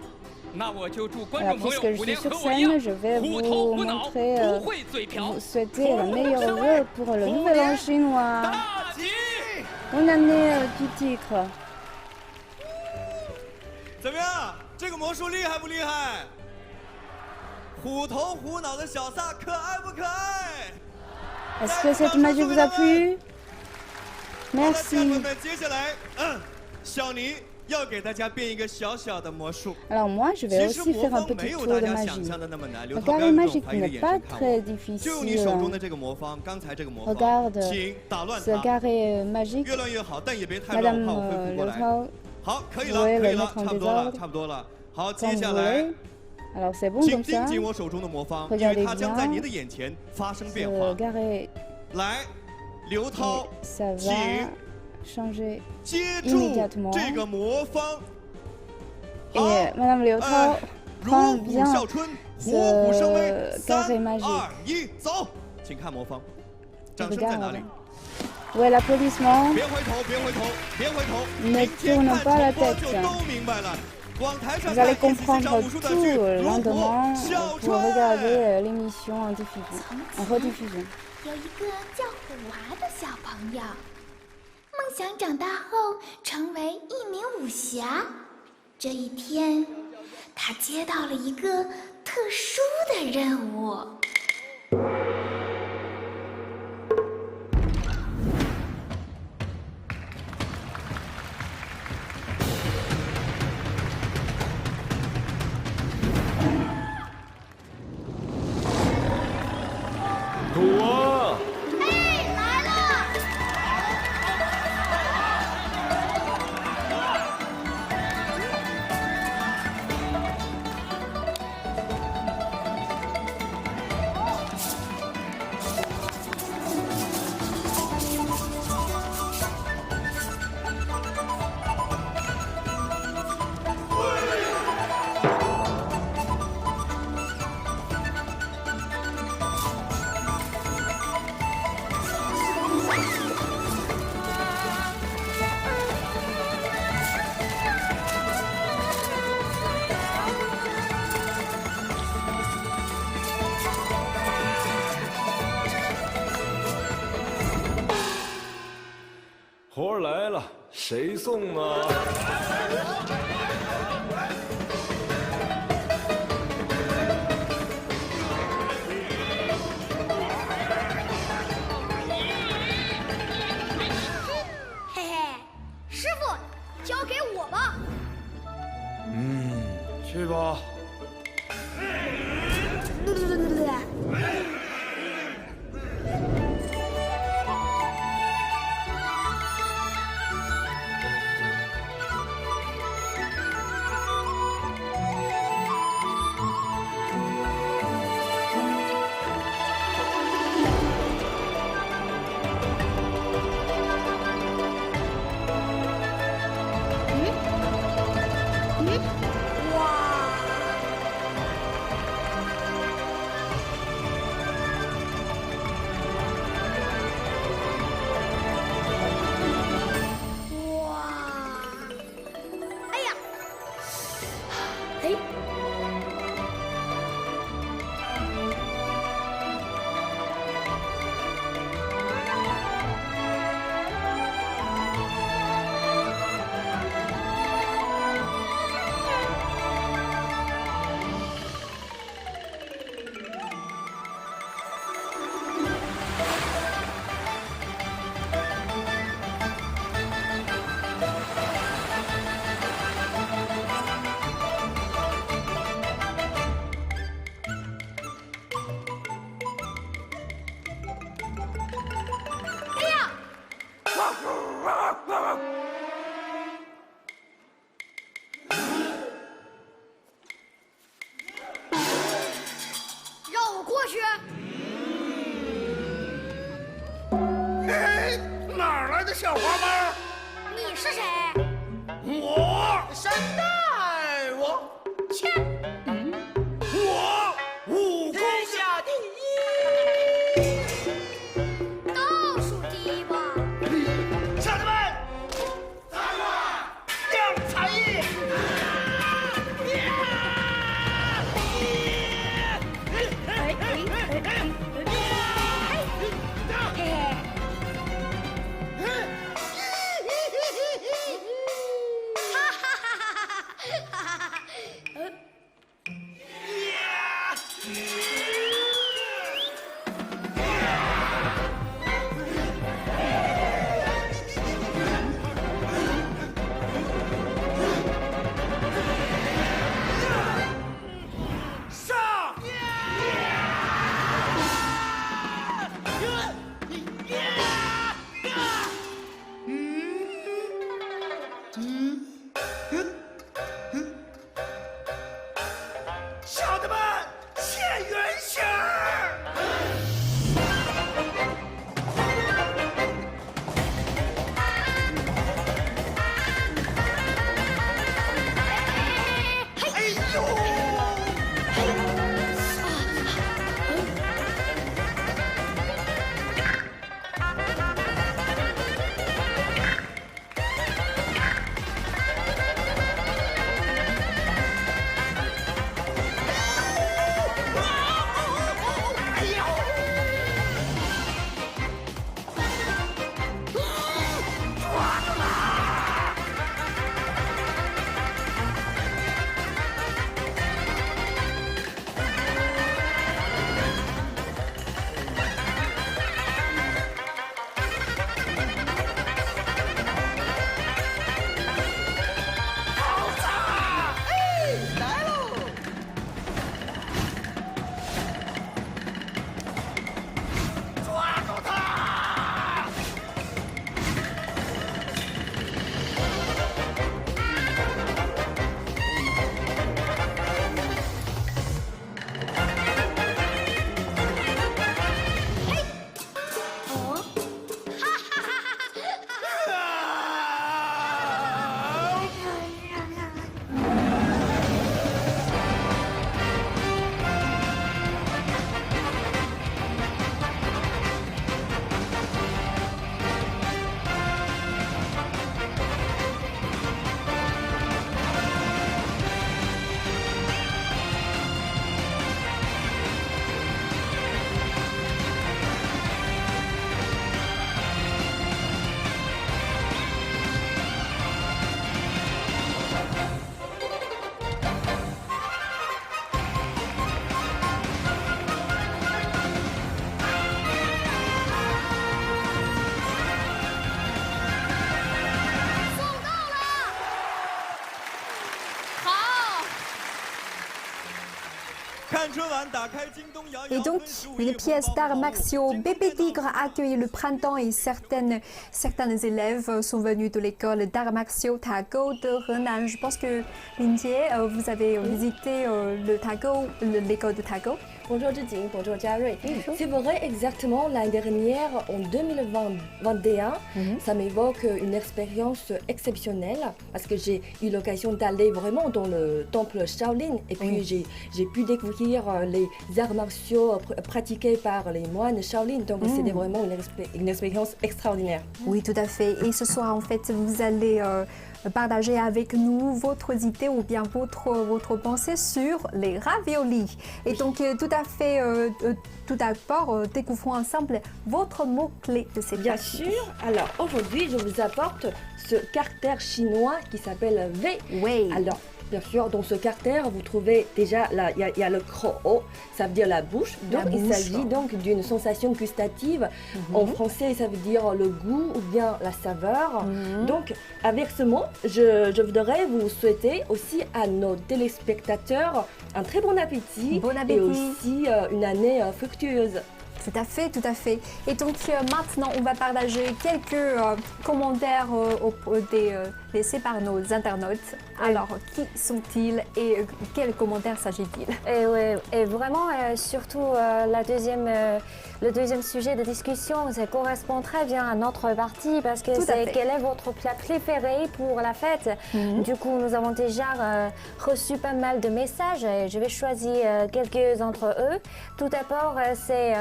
Alors, puisque je suis sur scène, je vais vous montrer, vous souhaiter le meilleur vœu pour le nouvel an chinois. Bonne année du tigre. 怎么样？这个魔术厉害不厉害？虎头虎脑的小撒可爱不可爱？ Est-ce que cette magie vous a plu? Merci. Alors moi, je vais aussi faire un petit tour de magie. Le carré magique n'est pas très difficile. Regarde ce carré magique. Madame Liu Tao, vous pouvez le mettre en désordre comme vous voulez. Alors c'est bon comme ça. Regardez bien. Ce carré. Et ça va changer immédiatement. Et Madame Liu Tao prend bien ce carré magique. Regarde. Où est l'applaudissement? Ne tourne pas la tête. Vous allez comprendre tout le lendemain pour regarder l'émission en diffusion, en rediffusion. 有一个叫虎娃的小朋友，梦想长大后成为一名武侠。这一天，他接到了一个特殊的任务。虎娃，哎，来了！活儿来了，谁送啊？嘿嘿，师傅，交给我吧。去吧。让我过去。嘿，哪儿来的小花猫？你是谁？我山大王，切！我武功下第一，倒数第一吧。小子们，咱们亮才艺！ Et donc, une pièce d'arts martiaux Bébé Tigre a accueilli le printemps et certains élèves sont venus de l'école d'arts martiaux Tago de Henan. Je pense que Linjie, vous avez visité l'école de Tago. Bonjour Zhijing, bonjour Jiarui. C'est vrai, exactement, l'année dernière, en 2021, ça m'évoque une expérience exceptionnelle parce que j'ai eu l'occasion d'aller vraiment dans le temple Shaolin et puis j'ai pu découvrir les arts martiaux pratiqués par les moines Shaolin. Donc c'était vraiment une expérience extraordinaire. Oui, tout à fait. Et ce soir, en fait, vous allez partager avec nous votre idée ou bien votre pensée sur les raviolis. Et donc, tout à fait, tout d'abord, découvrons ensemble votre mot-clé de cette partie. Bien sûr. Alors, aujourd'hui, je vous apporte ce caractère chinois qui s'appelle V. Oui. Alors, bien sûr, dans ce caractère, vous trouvez déjà, il y a le croc, ça veut dire la bouche. Donc, il s'agit donc d'une sensation gustative. En français, ça veut dire le goût ou bien la saveur. Donc, avec ce mot, je voudrais vous souhaiter aussi à nos téléspectateurs un très bon appétit. Bon appétit. Et aussi une année fructueuse. Tout à fait, tout à fait. Et donc maintenant, on va partager quelques commentaires laissés par nos internautes. Alors, qui sont-ils et quels commentaires s'agit-il? Et vraiment, surtout le deuxième sujet de discussion, ça correspond très bien à notre partie parce que c'est quel est votre plat préféré pour la fête. Du coup, nous avons déjà reçu pas mal de messages et je vais choisir quelques d'entre eux. Tout d'abord, c'est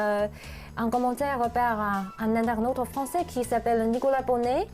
un commentaire par un internaute français qui s'appelle Nicolas Bonnet.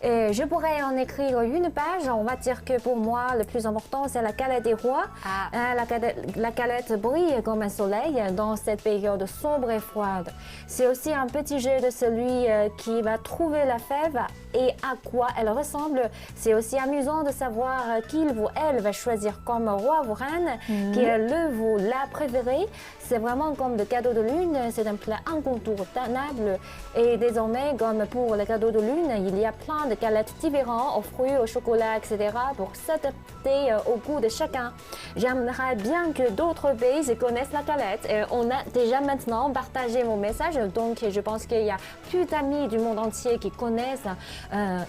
Et je pourrais en écrire une page. On va dire que pour moi, le plus important, c'est la galette des rois. La galette brille comme un soleil dans cette période sombre et froide. C'est aussi un petit jeu de celui qui va trouver la fève et à quoi elle ressemble. C'est aussi amusant de savoir qu'il ou elle va choisir comme roi ou reine, qui est le ou la préféré. C'est vraiment comme le cadeau de lune, c'est un plat incontournable. Et désormais, comme pour les cadeaux de lune, il y a plein de galettes différentes, aux fruits, au chocolat, etc. pour s'adapter au goût de chacun. J'aimerais bien que d'autres pays connaissent la galette. Et on a déjà maintenant partagé mon message, donc je pense qu'il y a plus d'amis du monde entier qui connaissent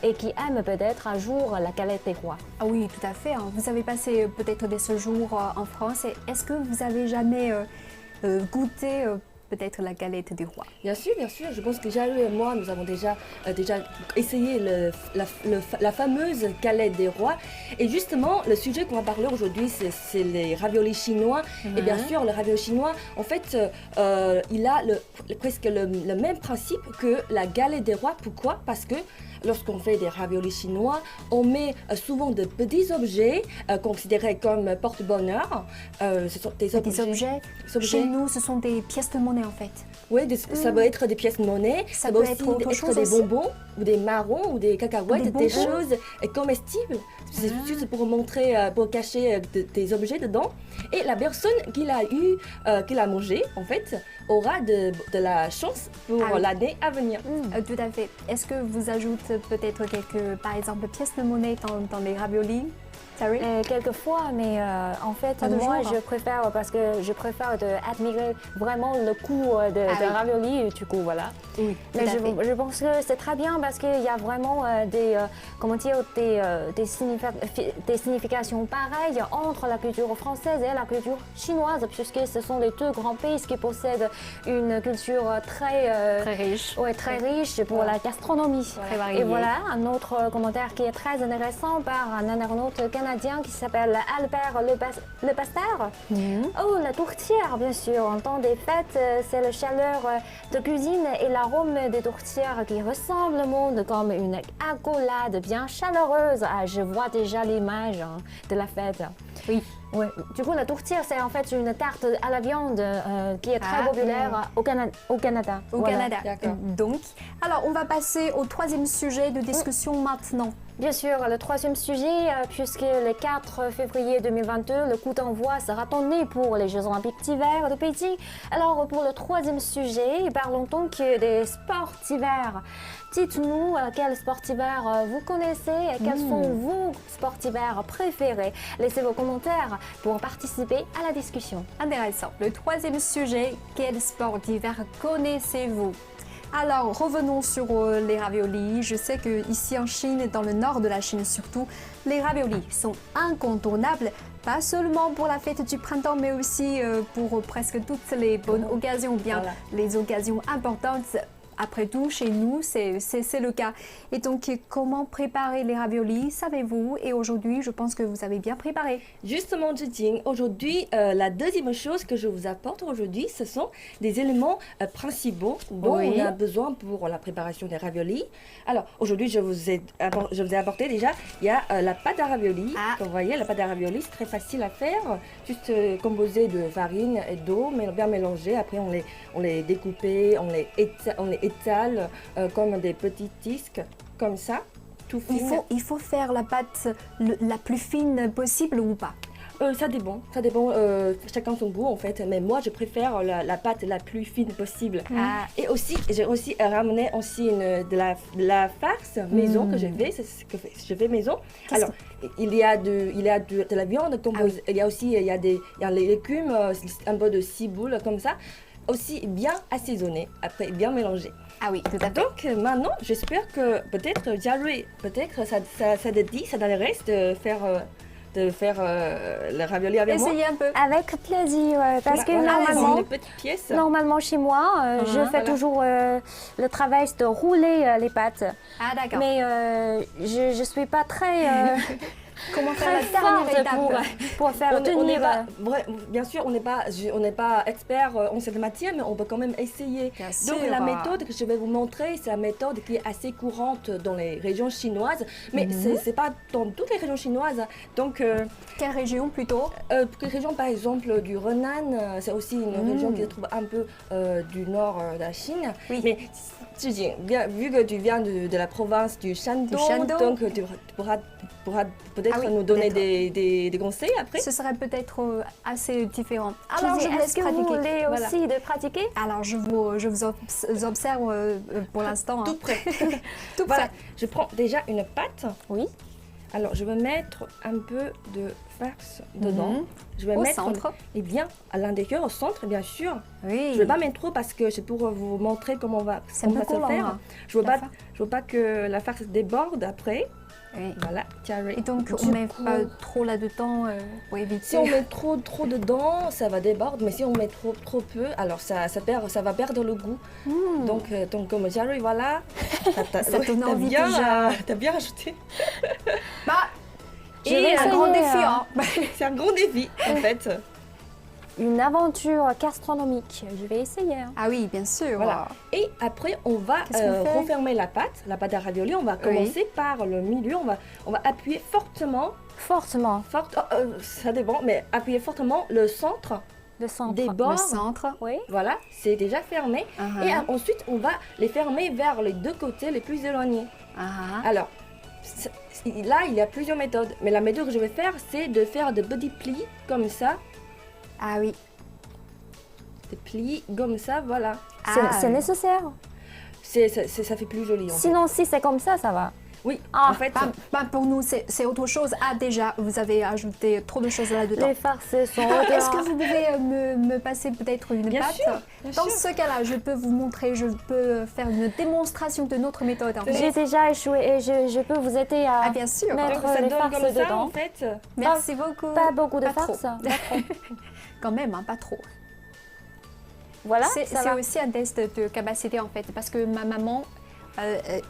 et qui aiment peut-être un jour la galette des rois. Ah oui, tout à fait. Vous avez passé peut-être des séjours en France. Est-ce que vous avez jamais goûté peut-être la galette des rois? Bien sûr, bien sûr. Je pense que Jiarui et moi, nous avons déjà essayé la fameuse galette des rois. Et justement, le sujet qu'on va parler aujourd'hui, c'est les raviolis chinois. Et bien sûr, le ravioli chinois, en fait, il a presque le même principe que la galette des rois. Pourquoi? Parce que lorsqu'on fait des raviolis chinois, on met souvent de petits objets considérés comme porte-bonheur. Ce sont des objets. Chez nous, ce sont des pièces de monnaie en fait. Oui, ça peut être des pièces de monnaie, ça peut aussi être des bonbons ou des marrons ou des cacahuètes, des choses comestibles. C'est juste pour montrer, pour cacher des objets dedans. Et la personne qui l'a mangé, en fait, aura de la chance pour l'année à venir. Tout à fait. Est-ce que vous ajoutez peut-être quelques, par exemple, pièces de monnaie dans les raviolis? Quelquefois, mais en fait, moi, je préfère parce que je préfère admirer vraiment le goût de ravioli, du coup, voilà. Oui, mais je pense que c'est très bien parce qu'il y a vraiment des significations pareilles entre la culture française et la culture chinoise, puisque ce sont les deux grands pays qui possèdent une culture très riche. Ouais, très riche pour la gastronomie. Très variée. Et voilà, un autre commentaire qui est très intéressant par un internaute canadien qui s'appelle Albert Le Pasteur. Oh, la tourtière, bien sûr. En temps des fêtes, c'est la chaleur de cuisine et l'arôme des tourtières qui ressemble au monde comme une accolade bien chaleureuse. Ah, je vois déjà l'image de la fête. Oui. Ouais. Du coup, la tourtière, c'est en fait une tarte à la viande qui est très populaire au Canada. Au Canada. Donc, alors, on va passer au troisième sujet de discussion maintenant. Bien sûr, le troisième sujet, puisque le 4 février 2022, le coup d'envoi sera donné pour les Jeux Olympiques d'hiver de Pékin. Alors, pour le troisième sujet, parlons donc des sports d'hiver. Dites-nous quels sports d'hiver vous connaissez et quels sont vos sports d'hiver préférés. Laissez vos commentaires pour participer à la discussion. Intéressant. Le troisième sujet, quel sport d'hiver connaissez-vous? Alors, revenons sur les raviolis. Je sais qu'ici en Chine, dans le nord de la Chine surtout, les raviolis sont incontournables, pas seulement pour la fête du printemps, mais aussi pour presque toutes les bonnes occasions, ou bien les occasions importantes. Après tout, chez nous, c'est le cas. Et donc, comment préparer les raviolis, savez-vous? Et aujourd'hui, je pense que vous avez bien préparé. Justement, Zhijing, aujourd'hui, la deuxième chose que je vous apporte aujourd'hui, ce sont des éléments principaux dont on a besoin pour la préparation des raviolis. Alors, aujourd'hui, je vous ai apporté déjà, il y a la pâte à raviolis. Comme vous voyez, la pâte à raviolis, c'est très facile à faire. Juste composé de farine et d'eau, bien mélangé. Après, on les découpe, on les étale comme des petits disques, comme ça, tout fin. Il faut faire la pâte la plus fine possible ou pas? Ça dépend, chacun son goût en fait, mais moi je préfère la pâte la plus fine possible. Et aussi, j'ai aussi ramené aussi de la farce maison que je fais maison. Alors, il y a de la viande composée, il y a des légumes, un peu de ciboule comme ça. Aussi bien assaisonné, après bien mélangé. Ah oui, tout à fait. Donc maintenant, j'espère que peut-être Jiarui, peut-être ça te dit, ça t'intéresse de faire le ravioli avec moi. Essayez un peu. Avec plaisir, parce que normalement chez moi, je fais toujours le travail de rouler les pâtes. Ah d'accord. Mais je ne suis pas très... Comment faire la dernière étape pour faire tenir. Bien sûr, on n'est pas expert en cette matière, mais on peut quand même essayer. Donc la méthode que je vais vous montrer, c'est la méthode qui est assez courante dans les régions chinoises, mais c'est pas dans toutes les régions chinoises. Donc quelle région plutôt? Quelle région, par exemple du Henan, c'est aussi une région qui se trouve un peu du nord de la Chine. Oui. Mais vu que tu viens de la province du Shandong, donc tu pourras peut-être nous donner des conseils après. Ce serait peut-être assez différent. Alors, est-ce que vous voulez aussi de pratiquer? Alors, je vous observe pour l'instant. Tout prêt. Tout prêt. Je prends déjà une pâte. Oui. Alors, je vais mettre un peu de farce dedans. Je vais au mettre centre. Et bien à l'intérieur, au centre, bien sûr. Oui. Je ne vais pas mettre trop parce que c'est pour vous montrer comment on va se faire. Je ne veux pas que la farce déborde après. Oui. Voilà, et donc on ne met pas trop là-dedans pour éviter. Si on met trop dedans, ça va déborder, mais si on met trop peu, alors ça va perdre le goût. Donc comme Jiarui, voilà, ça donne envie déjà. T'as bien ajouté. Et un grand défi, hein. C'est un grand défi en fait. Une aventure gastronomique, je vais essayer. Ah oui, bien sûr. Voilà. Et après, on va refermer la pâte à ravioli. On va commencer par le milieu. On va appuyer fortement. Ça dépend, mais appuyer fortement le centre. Des bords. Le centre, oui. Voilà, c'est déjà fermé. Et ensuite, on va les fermer vers les deux côtés les plus éloignés. Alors, là, il y a plusieurs méthodes. Mais la méthode que je vais faire, c'est de faire de petits plis comme ça. Ah oui. Des plis comme ça, voilà. C'est nécessaire. Ça fait plus joli. Sinon, si c'est comme ça, ça va. Oui, en fait. Pour nous, c'est autre chose. Ah, déjà, vous avez ajouté trop de choses là-dedans. Les farces sont... Est-ce que vous pouvez me passer peut-être une pâte? Dans ce cas-là, je peux vous montrer, je peux faire une démonstration de notre méthode. J'ai déjà échoué et je peux vous aider à bien sûr. mettre donc, ça les donne farces comme ça, dedans. En fait. Merci beaucoup. Pas beaucoup de farce. Quand même, hein, pas trop. Voilà, c'est aussi un test de capacité en fait, parce que ma maman,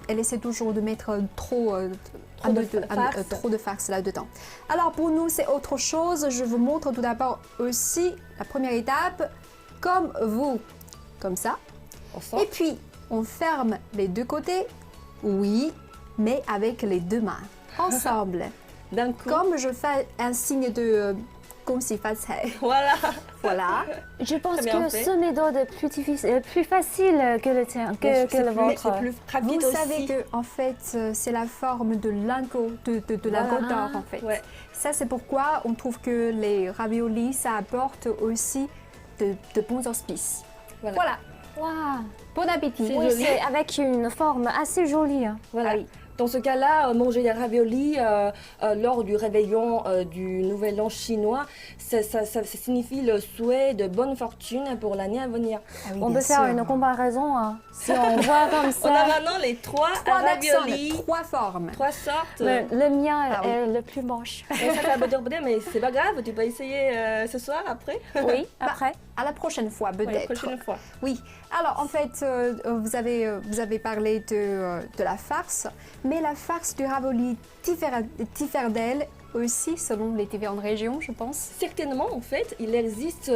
elle essaie toujours de mettre trop de farce là-dedans. Alors pour nous, c'est autre chose. Je vous montre tout d'abord aussi la première étape, comme vous, comme ça. Et puis, on ferme les deux côtés, oui, mais avec les deux mains, ensemble. D'un coup. Comme je fais un signe de 恭喜发财. Voilà. Voilà. Je pense que ce méthode est plus facile que le tien, que le vôtre. C'est plus rapide Vous aussi. savez que en fait, c'est la forme de lingot, de lingot d'or en fait. Ouais. Ça, c'est pourquoi on trouve que les raviolis, ça apporte aussi de bons auspices. Voilà. Wow. Bon appétit. Oui, c'est avec une forme assez jolie. Voilà. Ah oui. Dans ce cas-là, manger des raviolis lors du réveillon du Nouvel An chinois, ça signifie le souhait de bonne fortune pour l'année à venir. Ah oui, On bien peut faire sûr. une comparaison. Si on voit comme ça. On a maintenant les trois raviolis, trois formes, trois sortes. Le mien est le plus moche. Et ça veut dire peut-être, mais c'est pas grave, tu peux essayer ce soir après. Oui, après. À la prochaine fois, peut-être. Oui, la prochaine fois. Oui. Alors, en fait, vous avez parlé de la farce, mais la farce du ravoli diffère d'elle aussi selon les différentes régions, je pense. Certainement, en fait, il existe,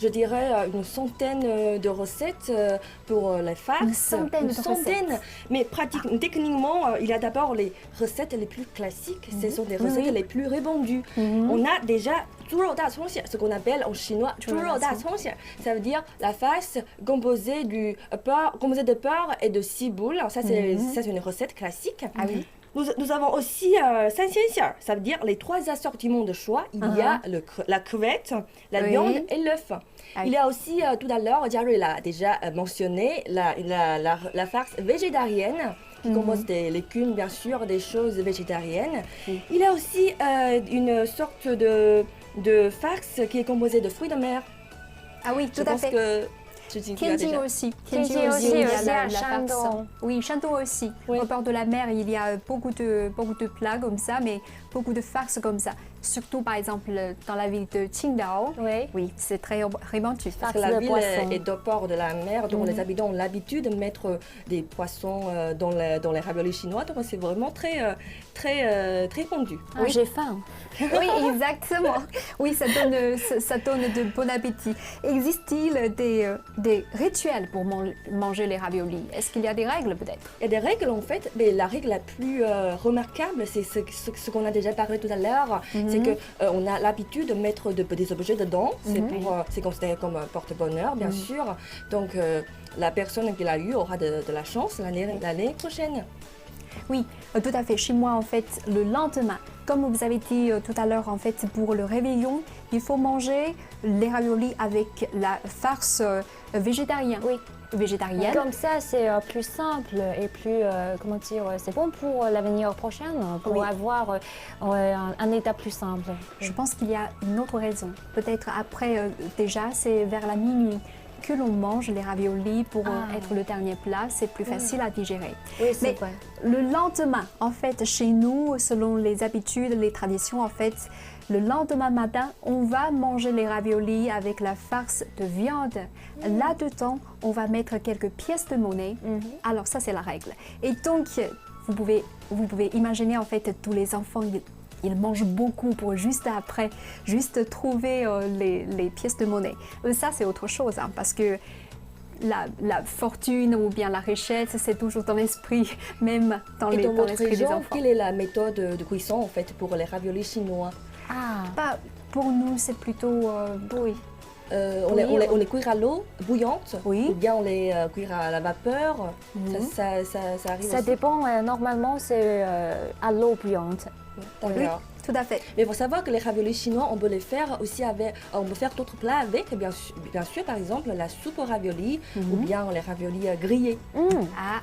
je dirais, une centaine de recettes pour les farces. Une centaine de recettes. Mais techniquement, il y a d'abord les recettes les plus classiques. Ce sont des recettes les plus répandues. On a déjà ce qu'on appelle en chinois ça veut dire la farce composée de beurre et de ciboule. Ça, c'est une recette classique. Ah oui. Nous avons aussi ça veut dire les trois assortiments de choix. Il y a la crevette, la viande et l'œuf. Il y a aussi, tout à l'heure, Jerry l'a déjà mentionné, la farce végétarienne qui compose des légumes, bien sûr, des choses végétariennes. Il y a aussi une sorte de farce qui est composée de fruits de mer. Ah oui, tout à fait. Tianjin aussi. Tianjin aussi, il y a aussi à la farce. Shandong. Oui, Shandong aussi. Au bord de la mer, il y a beaucoup de plats comme ça, mais beaucoup de farces comme ça. Surtout, par exemple, dans la ville de Qingdao. Oui, c'est très répandu. Parce que la ville est au bord de la mer, donc les habitants ont l'habitude de mettre des poissons dans les raviolis chinois. Donc c'est vraiment très répandu. Ah, j'ai faim. Oui, exactement. Oui, ça donne de bon appétit. Existe-t-il des rituels pour manger les raviolis? Est-ce qu'il y a des règles peut-être? Il y a des règles en fait, mais la règle la plus remarquable, c'est ce qu'on a déjà parlé tout à l'heure, c'est qu'on a l'habitude de mettre de petits objets dedans. C'est considéré comme un porte-bonheur, bien sûr. Donc la personne qui l'a eu aura de la chance l'année prochaine. Oui, tout à fait. Chez moi, en fait, le lendemain, comme vous avez dit tout à l'heure, en fait, pour le réveillon, il faut manger les raviolis avec la farce végétarienne. Oui. Végétarienne. Comme ça, c'est plus simple et plus, comment dire, c'est bon pour l'avenir prochain, pour avoir un état plus simple. Je pense qu'il y a une autre raison. Peut-être après, déjà, c'est vers la minuit que l'on mange les raviolis pour être le dernier plat, c'est plus facile à digérer. Oui, c'est Mais vrai. le lendemain, en fait, chez nous, selon les habitudes, les traditions, en fait, le lendemain matin, on va manger les raviolis avec la farce de viande. Là-dedans, on va mettre quelques pièces de monnaie. Alors ça, c'est la règle. Et donc, vous pouvez imaginer, en fait, tous les enfants, ils mangent beaucoup pour juste après, juste trouver les pièces de monnaie. Ça, c'est autre chose, parce que la fortune ou bien la richesse, c'est toujours dans l'esprit, même dans l'esprit des enfants. Quelle est la méthode de cuisson en fait pour les raviolis chinois? Pour nous, c'est plutôt bouilli. On les cuire à l'eau bouillante, ou bien on les cuire à la vapeur. Ça arrive. Ça aussi. dépend. Normalement, c'est à l'eau bouillante. D'accord. Oui, tout à fait. Mais il faut savoir que les raviolis chinois, on peut les faire aussi avec, on peut faire d'autres plats avec, bien sûr, par exemple la soupe aux raviolis ou bien les raviolis grillés. Ah,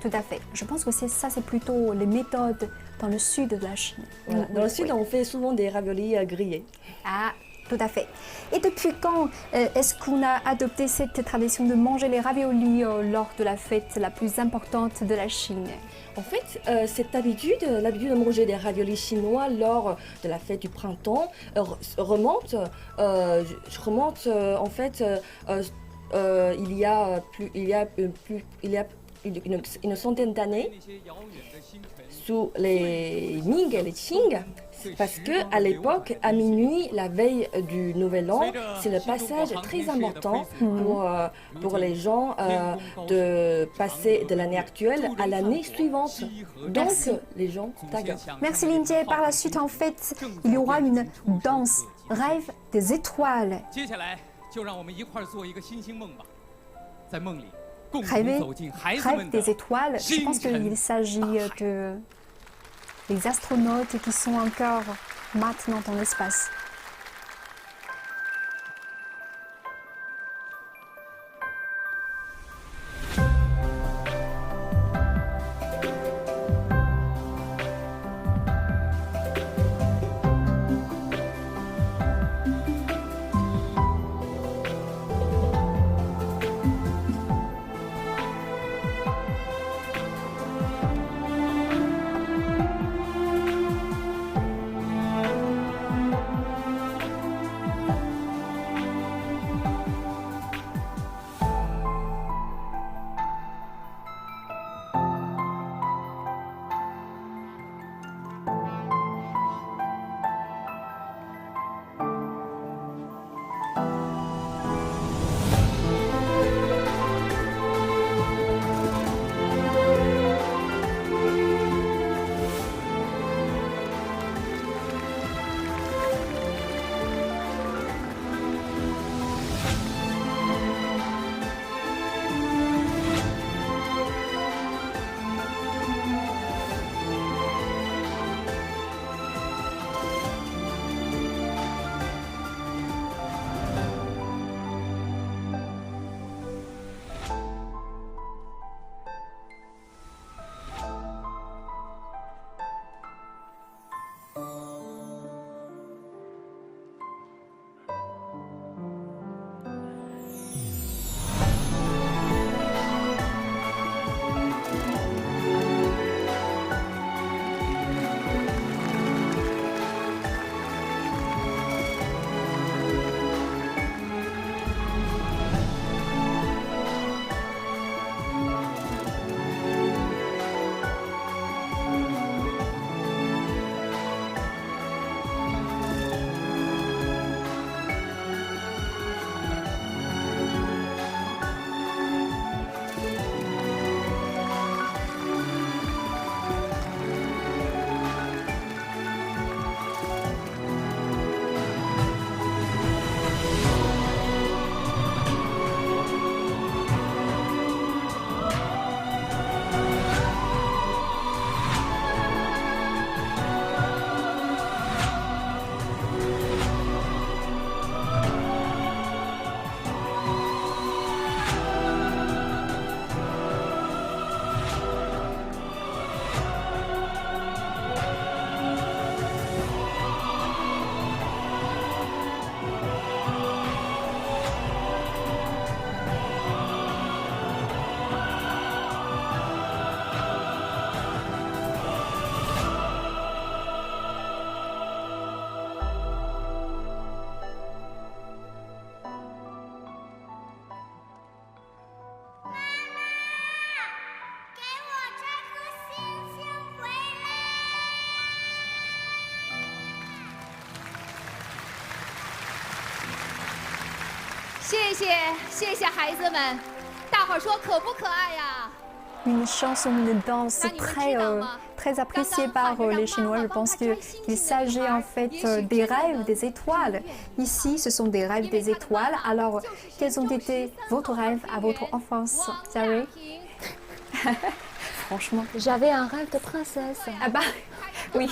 tout à fait. Je pense que ça, c'est plutôt les méthodes dans le sud de la Chine. Voilà. Dans le sud, on fait souvent des raviolis grillés. Ah, tout à fait. Et depuis quand est-ce qu'on a adopté cette tradition de manger les raviolis lors de la fête la plus importante de la Chine? En fait, cette l'habitude de manger des raviolis chinois lors de la fête du printemps remonte en fait il y a une centaine d'années sous les Ming et les Qing. Parce que à l'époque, à minuit, la veille du Nouvel An, c'est le passage très important pour les gens de passer de l'année actuelle à l'année suivante. Donc, les gens taguent. Merci Linjie. Par la suite, en fait, il y aura une danse rêve des étoiles. 接下来就让我们一块儿做一个星星梦吧，在梦里共同 Rêver, 走进孩子 rêve 们的 des étoiles. Je pense qu'il s'agit de les astronautes qui sont encore maintenant dans l'espace. Une chanson, une danse très appréciée par les Chinois. Je pense qu'il s'agit en fait des rêves des étoiles. Ici, ce sont des rêves des étoiles. Alors, quels ont été votre rêve à votre enfance, Zari? Franchement, j'avais un rêve de princesse. Ah bah, oui.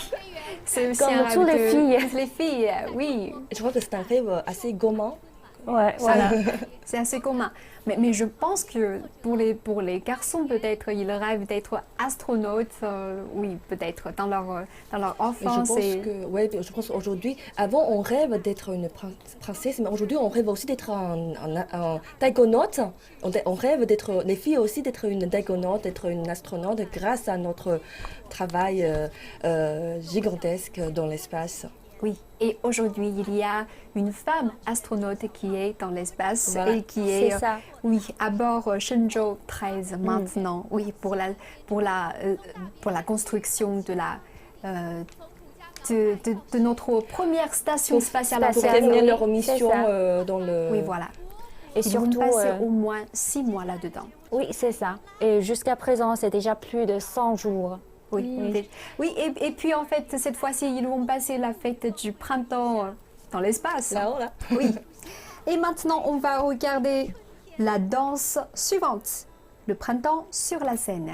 C'est aussi comme un rêve tous les filles. Les filles, oui. Je crois que c'est un rêve assez gourmand. Ouais, voilà. C'est assez commun. Mais je pense que pour les garçons, peut-être, ils rêvent d'être astronautes, oui, peut-être, dans leur enfance. Je pense qu'aujourd'hui, avant, on rêve d'être une princesse, mais aujourd'hui, on rêve aussi d'être un taïkonaute. On rêve d'être, les filles aussi, d'être une taïkonaute, d'être une astronaute grâce à notre travail gigantesque dans l'espace. Oui, et aujourd'hui, il y a une femme astronaute qui est dans l'espace et qui est à bord Shenzhou 13 maintenant, oui, pour la construction de notre première station spatiale. Pour terminer leur mission dans le... Oui, voilà. Et surtout, vont passer au moins 6 mois là-dedans. Oui, c'est ça. Et jusqu'à présent, c'est déjà plus de 100 jours. Oui, et puis en fait, cette fois-ci, ils vont passer la fête du printemps dans l'espace. Là-haut, là. Oui. Et maintenant, on va regarder la danse suivante. Le printemps sur la scène.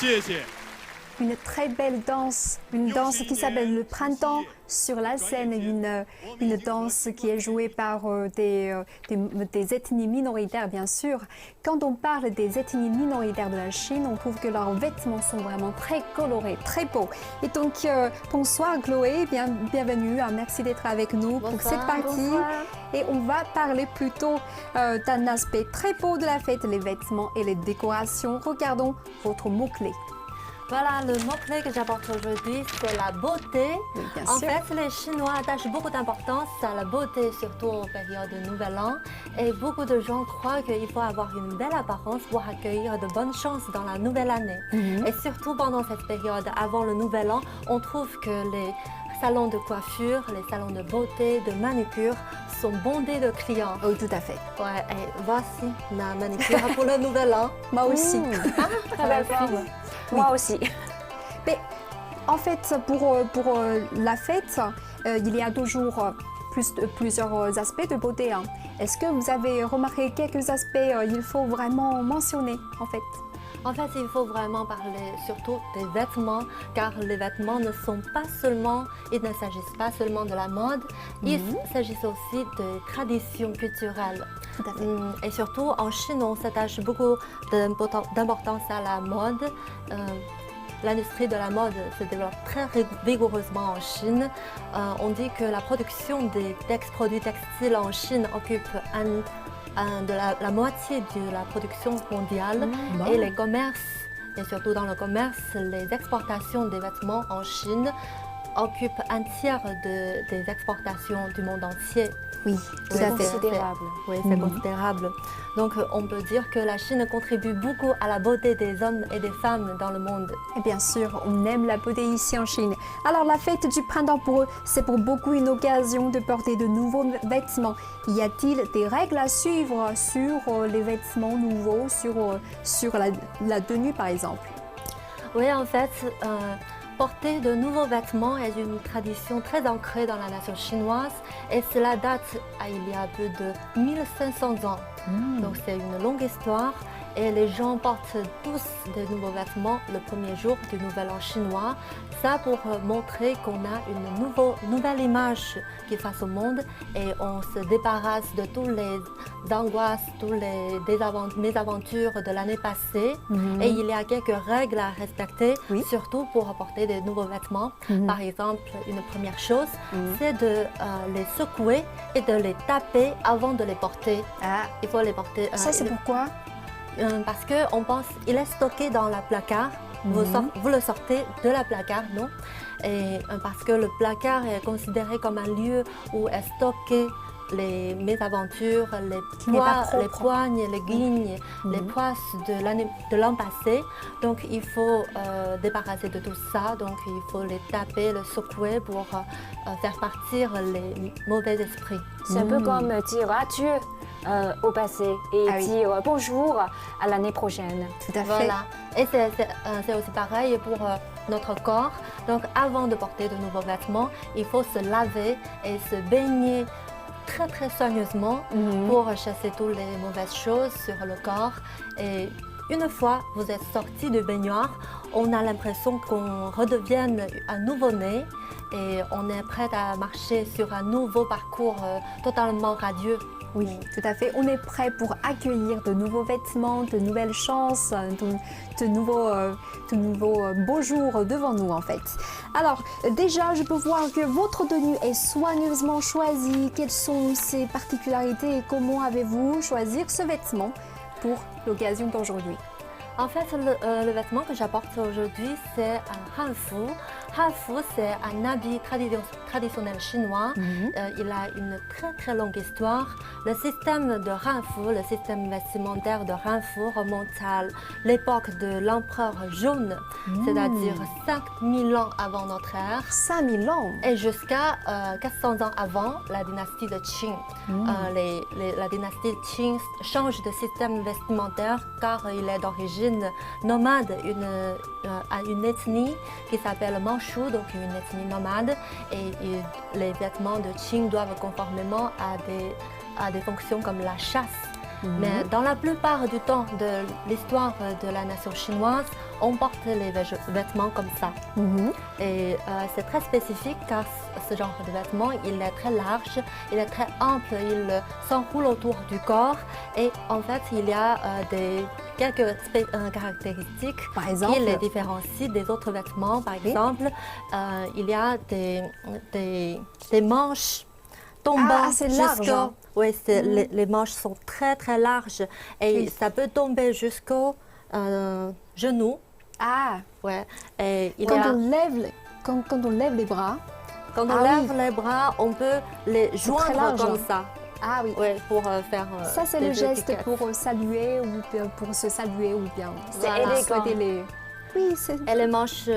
谢谢。une très belle danse, une danse qui s'appelle le printemps sur la scène, une danse qui est jouée par des ethnies minoritaires, bien sûr. Quand on parle des ethnies minoritaires de la Chine, on trouve que leurs vêtements sont vraiment très colorés, très beaux. Et donc, bonsoir Chloé, bienvenue, merci d'être avec nous pour cette partie. Et on va parler plutôt d'un aspect très beau de la fête, les vêtements et les décorations. Regardons votre mot-clé. Voilà, le mot-clé que j'apporte aujourd'hui, c'est la beauté. Oui, bien en sûr. fait, les Chinois attachent beaucoup d'importance à la beauté, surtout en période de Nouvel An. Et beaucoup de gens croient qu'il faut avoir une belle apparence pour accueillir de bonnes chances dans la nouvelle année. Et surtout pendant cette période, avant le Nouvel An, on trouve que les salons de coiffure, les salons de beauté, de manucure sont bondés de clients. Oui, tout à fait. Ouais, et voici la manucure pour le Nouvel An. Moi aussi. Très belle forme. Moi aussi. Mais en fait, pour la fête, il y a toujours plusieurs aspects de beauté. Hein. Est-ce que vous avez remarqué quelques aspects il faut vraiment mentionner en fait? En fait, il faut vraiment parler surtout des vêtements, car les vêtements ne sont pas seulement, ils ne s'agissent pas seulement de la mode, il s'agit aussi de traditions culturelles. Tout à fait. Et surtout, en Chine, on s'attache beaucoup d'importance à la mode. L'industrie de la mode se développe très vigoureusement en Chine. On dit que la production des produits textiles en Chine occupe la moitié de la production mondiale. Et les commerces, et surtout dans le commerce, les exportations des vêtements en Chine occupent un tiers des exportations du monde entier. Oui, tout à fait. Considérable. Oui, c'est considérable. Donc, on peut dire que la Chine contribue beaucoup à la beauté des hommes et des femmes dans le monde. Et bien sûr, on aime la beauté ici en Chine. Alors, la fête du printemps pour eux, c'est pour beaucoup une occasion de porter de nouveaux vêtements. Y a-t-il des règles à suivre sur les vêtements nouveaux, sur la tenue par exemple? Oui, en fait, porter de nouveaux vêtements est une tradition très ancrée dans la nation chinoise et cela date il y a plus de 1500 ans. Donc c'est une longue histoire et les gens portent tous de nouveaux vêtements le premier jour du Nouvel An chinois. Ça pour montrer qu'on a une nouvelle image qui face au monde et on se débarrasse de tous les angoisses, tous les mésaventures de l'année passée. Et il y a quelques règles à respecter, surtout pour apporter de nouveaux vêtements. Par exemple, une première chose, c'est de les secouer et de les taper avant de les porter. Il faut les porter. Ça, c'est pourquoi? Parce qu'on pense qu'il est stocké dans la placard. Vous le sortez de la placard, non? Et parce que le placard est considéré comme un lieu où est stocké les mésaventures, les poignes, les guignes, les poisses de l'an passé. Donc il faut débarrasser de tout ça. Donc il faut les taper, les secouer pour faire partir les mauvais esprits. C'est un peu comme dire adieu au passé et dire bonjour à l'année prochaine. Tout à fait. Voilà. Et c'est aussi pareil pour notre corps. Donc avant de porter de nouveaux vêtements, il faut se laver et se baigner très très soigneusement pour chasser toutes les mauvaises choses sur le corps. Et une fois vous êtes sorti du baignoire, on a l'impression qu'on redevienne un nouveau-né et on est prêt à marcher sur un nouveau parcours totalement radieux. Oui, tout à fait. On est prêt pour accueillir de nouveaux vêtements, de nouvelles chances, de nouveaux beaux jours devant nous en fait. Alors déjà, je peux voir que votre tenue est soigneusement choisie. Quelles sont ses particularités et comment avez-vous choisi ce vêtement pour l'occasion d'aujourd'hui? En fait, le vêtement que j'apporte aujourd'hui, c'est un hanfu. Hanfu, c'est un habit traditionnel chinois. Il a une très très longue histoire. Le système de hanfu, le système vestimentaire de hanfu remonte à l'époque de l'empereur Jaune, c'est-à-dire 5000 ans avant notre ère. 5000 ans? Et jusqu'à 400 ans avant la dynastie de Qing. La dynastie Qing change de système vestimentaire car il est d'origine nomade, une ethnie qui s'appelle Manchu, donc une ethnie nomade, et les vêtements de Qing doivent conformément à des fonctions comme la chasse. Mais dans la plupart du temps de l'histoire de la nation chinoise, on porte les vêtements comme ça. Et c'est très spécifique car ce genre de vêtement, il est très large, il est très ample, il s'enroule autour du corps et en fait, il y a quelques caractéristiques par exemple, qui les différencient des autres vêtements. Par exemple, il y a des manches tombant jusqu'au... Oui, les manches sont très très larges et ça peut tomber jusqu'au genou. Ah, ouais. Et quand on lève les bras, quand on lève les bras, on peut les joindre comme ça. Ah oui. Ouais, pour faire. Ça c'est le geste pour saluer ou pour se saluer ou bien. C'est élégant. Oui, c'est. Et les manches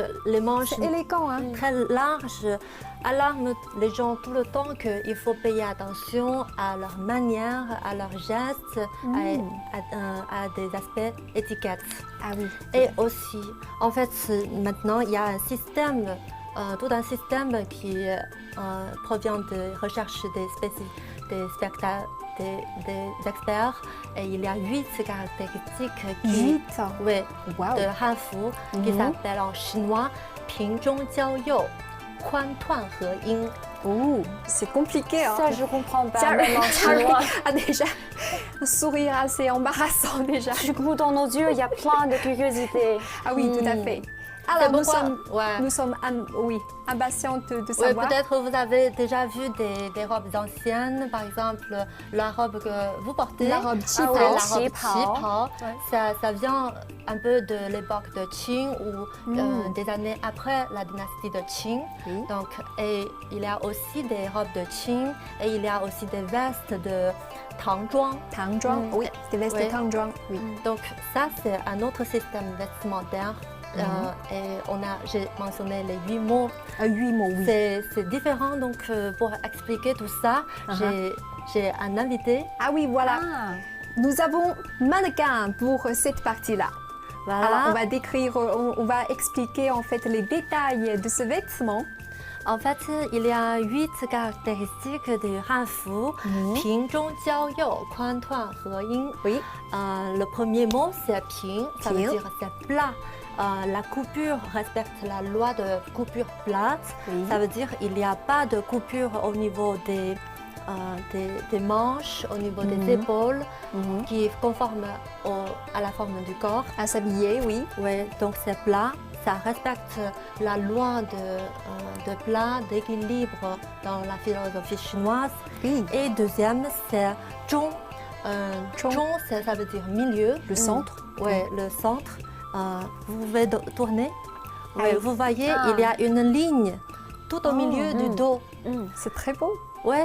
c'est élégant, hein. Très larges alarment les gens tout le temps qu'il faut payer attention à leur manière, à leurs gestes, à des aspects étiquettes. Ah oui. Et aussi, en fait, maintenant il y a un système, tout un système qui provient de recherche des experts et il y a 8 caractéristiques de Hanfu qui s'appellent en chinois Ping Zhong Jiao You, Kuan Tuan He Ying. Oh, c'est compliqué. Hein. Ça, je comprends pas. Même en chinois. Ah, déjà, un sourire assez embarrassant déjà. Du coup, dans nos yeux, il y a plein de curiosités. Ah oui, tout à fait. Alors, nous sommes impatientes de savoir. Oui, peut-être vous avez déjà vu des robes anciennes, par exemple la robe que vous portez. La robe Qi Pao. Ça vient un peu de l'époque de Qing ou des années après la dynastie de Qing. Donc, et il y a aussi des robes de Qing et il y a aussi des vestes de Tangzhuang. Tangzhuang, oui, des vestes de Tangzhuang. Oui. Donc ça, c'est un autre système vestimentaire. Et j'ai mentionné les 8 mots. 8 mots, oui. C'est différent, donc pour expliquer tout ça, j'ai un invité. Ah oui, voilà. Nous avons mannequin pour cette partie-là. Voilà. Alors, on va décrire, on va expliquer en fait les détails de ce vêtement. En fait, il y a 8 caractéristiques du Hanfu. Ping Zhong Jiao You, Kuan Tuan He Ying. Oui. Le premier mot, c'est ping, ça veut dire c'est plat. La coupure respecte la loi de coupure plate. Ça veut dire qu'il n'y a pas de coupure au niveau des manches, au niveau des épaules, qui est conforme à la forme du corps. À s'habiller, oui. Oui, donc c'est plat. Ça respecte la loi de plat, d'équilibre dans la philosophie chinoise. Et deuxième, c'est zhong. Zhong, ça veut dire milieu. Le centre. Oui, le centre. Vous pouvez tourner. Vous voyez, il y a une ligne tout au milieu du dos. C'est très beau. Oui,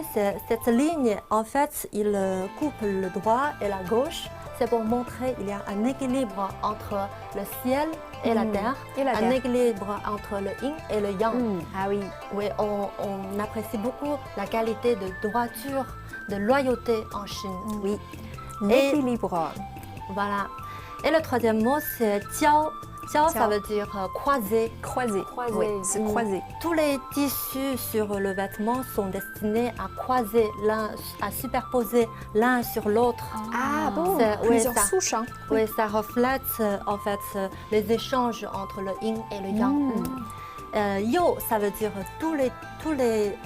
cette ligne, en fait, il coupe le droit et la gauche. C'est pour montrer qu'il y a un équilibre entre le ciel et la terre, un équilibre entre le yin et le yang. Ah oui. Oui, on apprécie beaucoup la qualité de droiture, de loyauté en Chine. Oui, l'équilibre. Voilà. Et le troisième mot, c'est jiao. Jiao, ça veut dire croiser. Croiser. Oui. Se croiser. Tous les tissus sur le vêtement sont destinés à croiser à superposer l'un sur l'autre. Ah bon, plusieurs souches. Hein. Oui, ça reflète en fait les échanges entre le yin et le yang. Yo, ça veut dire tous les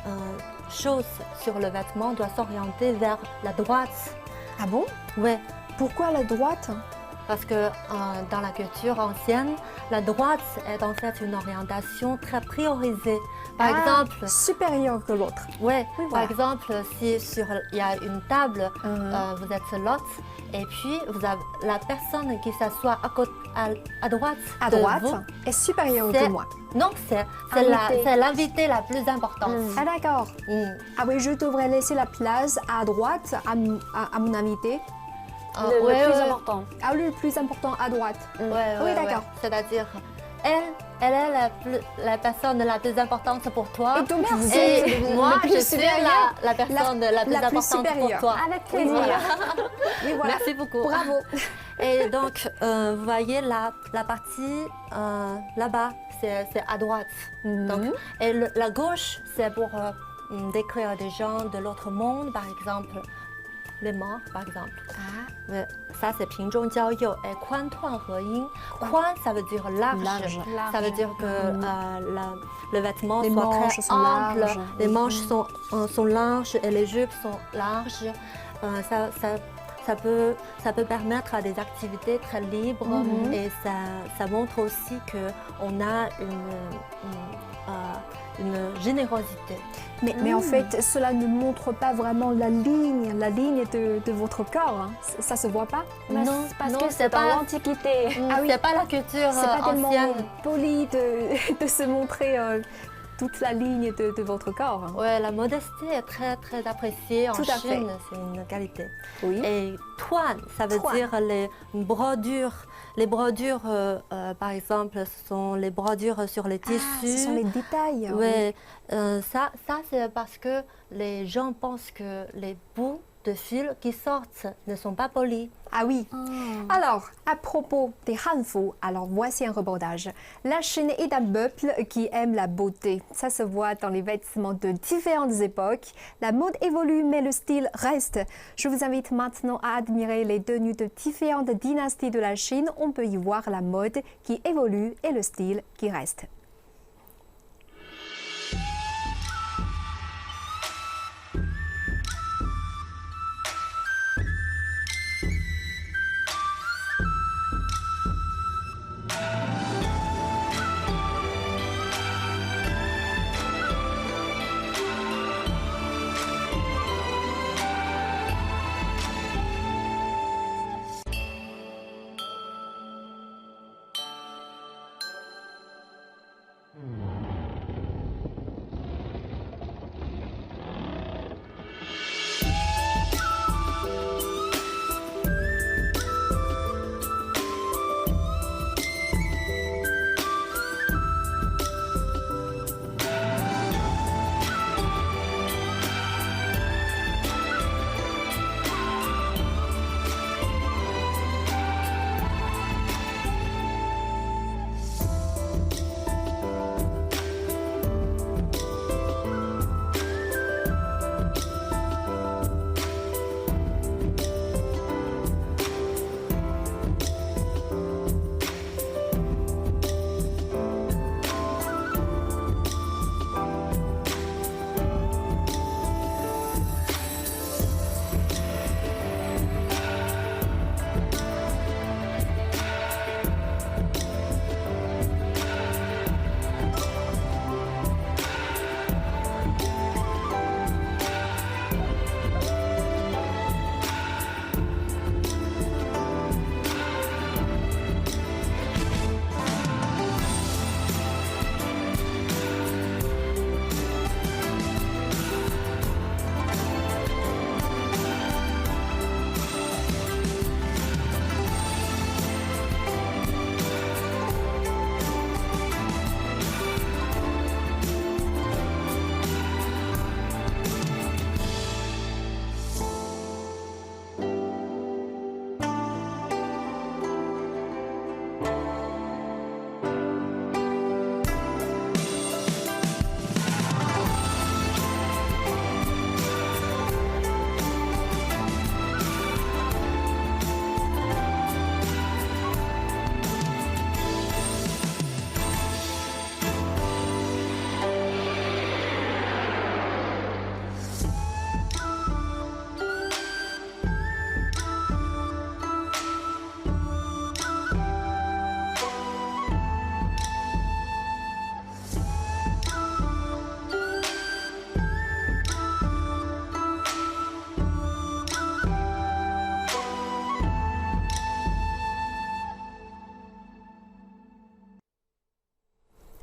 choses sur le vêtement doivent s'orienter vers la droite. Ah bon? Oui. Pourquoi la droite? Parce que dans la culture ancienne, la droite est en fait une orientation très priorisée. Par exemple, supérieure que l'autre. Oui, par exemple, si il y a une table, vous êtes l'hôte, et puis vous avez la personne qui s'assoit à droite de vous, est supérieure que moi. Non, c'est l'invité la plus importante. Ah d'accord. Ah oui, je devrais laisser la place à droite à mon invité. Le plus important. Ah, le plus important à droite. Oui, d'accord. C'est-à-dire, elle est la personne la plus importante pour toi. Et donc, moi, je suis la personne la plus importante pour toi. Avec plaisir. Oui, voilà. Merci beaucoup. Bravo. Et donc, vous voyez la partie là-bas, c'est à droite. Donc, et la gauche, c'est pour décrire des gens de l'autre monde, par exemple. les morts, par exemple. Ça, c'est 平中交右 et 宽短合音. 宽, ça veut dire large. Ça veut dire que le vêtement soit très ample, les manches sont larges et les jupes sont larges. Ça peut permettre à des activités très libres et ça montre aussi qu'on a une générosité. Mais en fait, cela ne montre pas vraiment la ligne de votre corps. Hein. Ça se voit pas? Non, parce que c'est dans l'Antiquité. C'est pas la culture c'est pas tellement ancienne. poli de se montrer toute la ligne de votre corps. Hein. Ouais, la modestie est très très appréciée en Chine, c'est une qualité. Oui. Et tuan, ça veut dire les brodures. Les brodures, par exemple, ce sont les brodures sur les tissus. Ce sont les détails. Ouais, ça c'est parce que les gens pensent que les bouts de fil qui sortent ne sont pas polis. Ah oui. Alors, à propos des hanfu, alors voici un rebordage. La Chine est un peuple qui aime la beauté. Ça se voit dans les vêtements de différentes époques. La mode évolue, mais le style reste. Je vous invite maintenant à admirer les tenues de différentes dynasties de la Chine. On peut y voir la mode qui évolue et le style qui reste.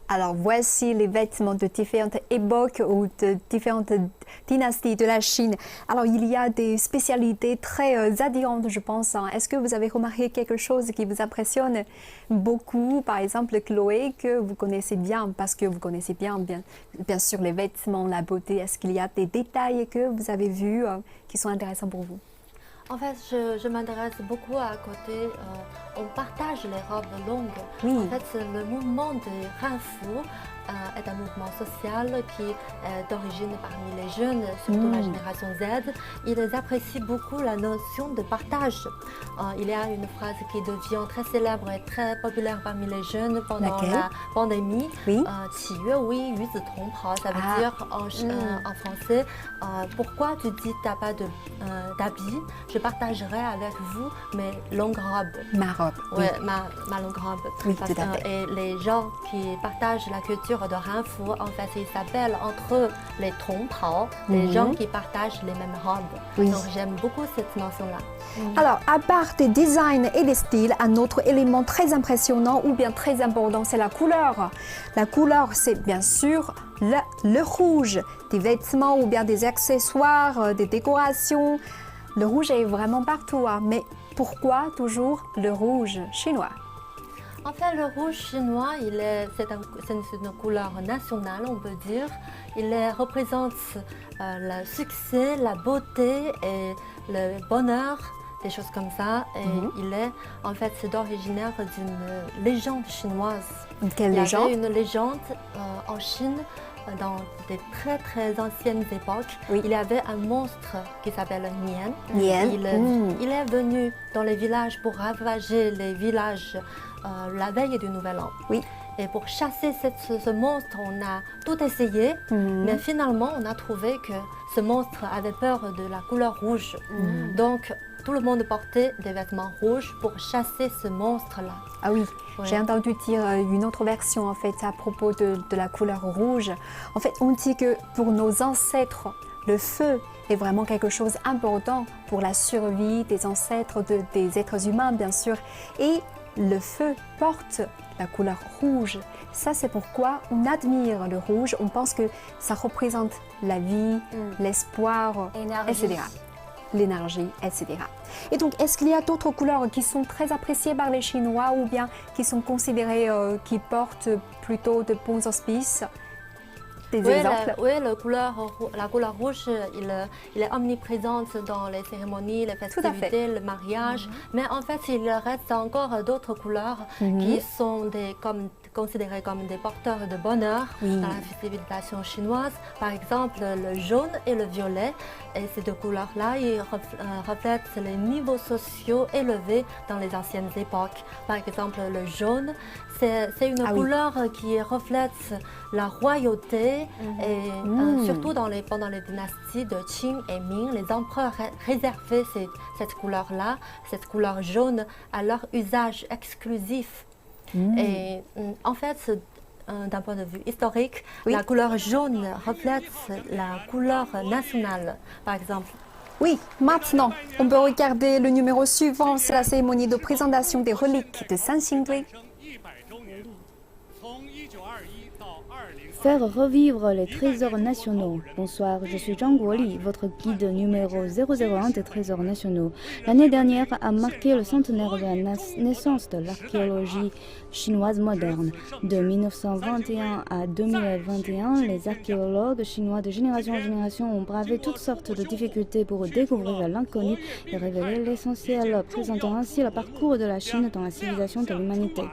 Alors voici les vêtements de différentes époques ou de différentes dynasties de la Chine. Alors il y a des spécialités très attirantes, je pense. Est-ce que vous avez remarqué quelque chose qui vous impressionne beaucoup? Par exemple, Chloé, que vous connaissez bien, parce que vous connaissez bien sûr les vêtements, la beauté. Est-ce qu'il y a des détails que vous avez vus qui sont intéressants pour vous? En fait, je m'intéresse beaucoup à côté. On partage les robes longues. Oui. En fait, le mouvement des hanfu est un mouvement social qui est d'origine parmi les jeunes, surtout la génération Z. Ils apprécient beaucoup la notion de partage. Il y a une phrase qui devient très célèbre et très populaire parmi les jeunes pendant la pandémie. Oui. 喜悦为与子同袍, ça veut dire en français, pourquoi tu dis t'as pas d'habits, je partagerai avec vous mes longues robes. Ma robe. Oui, ma longue robe. Oui, tout à fait. Et les gens qui partagent la culture de Hanfu, en fait, ils s'appellent entre eux les tongpao, les gens qui partagent les mêmes robes. Oui. Donc j'aime beaucoup cette notion-là. Alors, à part des designs et des styles, un autre élément très impressionnant ou bien très important, c'est la couleur. La couleur, c'est bien sûr le rouge, des vêtements ou bien des accessoires, des décorations. Le rouge est vraiment partout, hein. Mais pourquoi toujours le rouge chinois? En fait, le rouge chinois, c'est une couleur nationale, on peut dire. Il représente le succès, la beauté et le bonheur, des choses comme ça. Et c'est originaire d'une légende chinoise. Quelle légende? Il y avait une légende en Chine dans des très très anciennes époques. Oui. Il y avait un monstre qui s'appelle Nian. Il est venu dans les villages pour ravager les villages la veille du Nouvel An. Oui. Et pour chasser ce monstre, on a tout essayé, mais finalement on a trouvé que ce monstre avait peur de la couleur rouge. Donc tout le monde portait des vêtements rouges pour chasser ce monstre-là. Ah oui, j'ai entendu dire une autre version en fait à propos de la couleur rouge. En fait, on dit que pour nos ancêtres, le feu est vraiment quelque chose d'important pour la survie des ancêtres, des êtres humains bien sûr. Et le feu porte la couleur rouge. Ça, c'est pourquoi on admire le rouge. On pense que ça représente la vie, l'espoir, etc. L'énergie, etc. Et donc, est-ce qu'il y a d'autres couleurs qui sont très appréciées par les Chinois ou bien qui sont considérées, qui portent plutôt de bons auspices? La couleur rouge, il est omniprésente dans les cérémonies, les festivités, le mariage. Mais en fait, il reste encore d'autres couleurs qui sont considérées comme des porteurs de bonheur dans la civilisation chinoise. Par exemple, le jaune et le violet. Et ces deux couleurs-là, ils reflètent les niveaux sociaux élevés dans les anciennes époques. Par exemple, le jaune, c'est une couleur qui reflète la royauté et surtout pendant les dynasties de Qing et Ming, les empereurs réservaient cette couleur-là, cette couleur jaune, à leur usage exclusif. Et en fait, d'un point de vue historique, la couleur jaune reflète la couleur nationale, par exemple. Oui, maintenant, on peut regarder le numéro suivant, c'est la cérémonie de présentation des reliques de Sanxingdui. Faire revivre les trésors nationaux. Bonsoir, je suis Zhang Guoli, votre guide numéro 001 des trésors nationaux. L'année dernière a marqué le centenaire de la naissance de l'archéologie chinoise moderne. De 1921 à 2021, les archéologues chinois de génération en génération ont bravé toutes sortes de difficultés pour découvrir l'inconnu et révéler l'essentiel, présentant ainsi le parcours de la Chine dans la civilisation de l'humanité.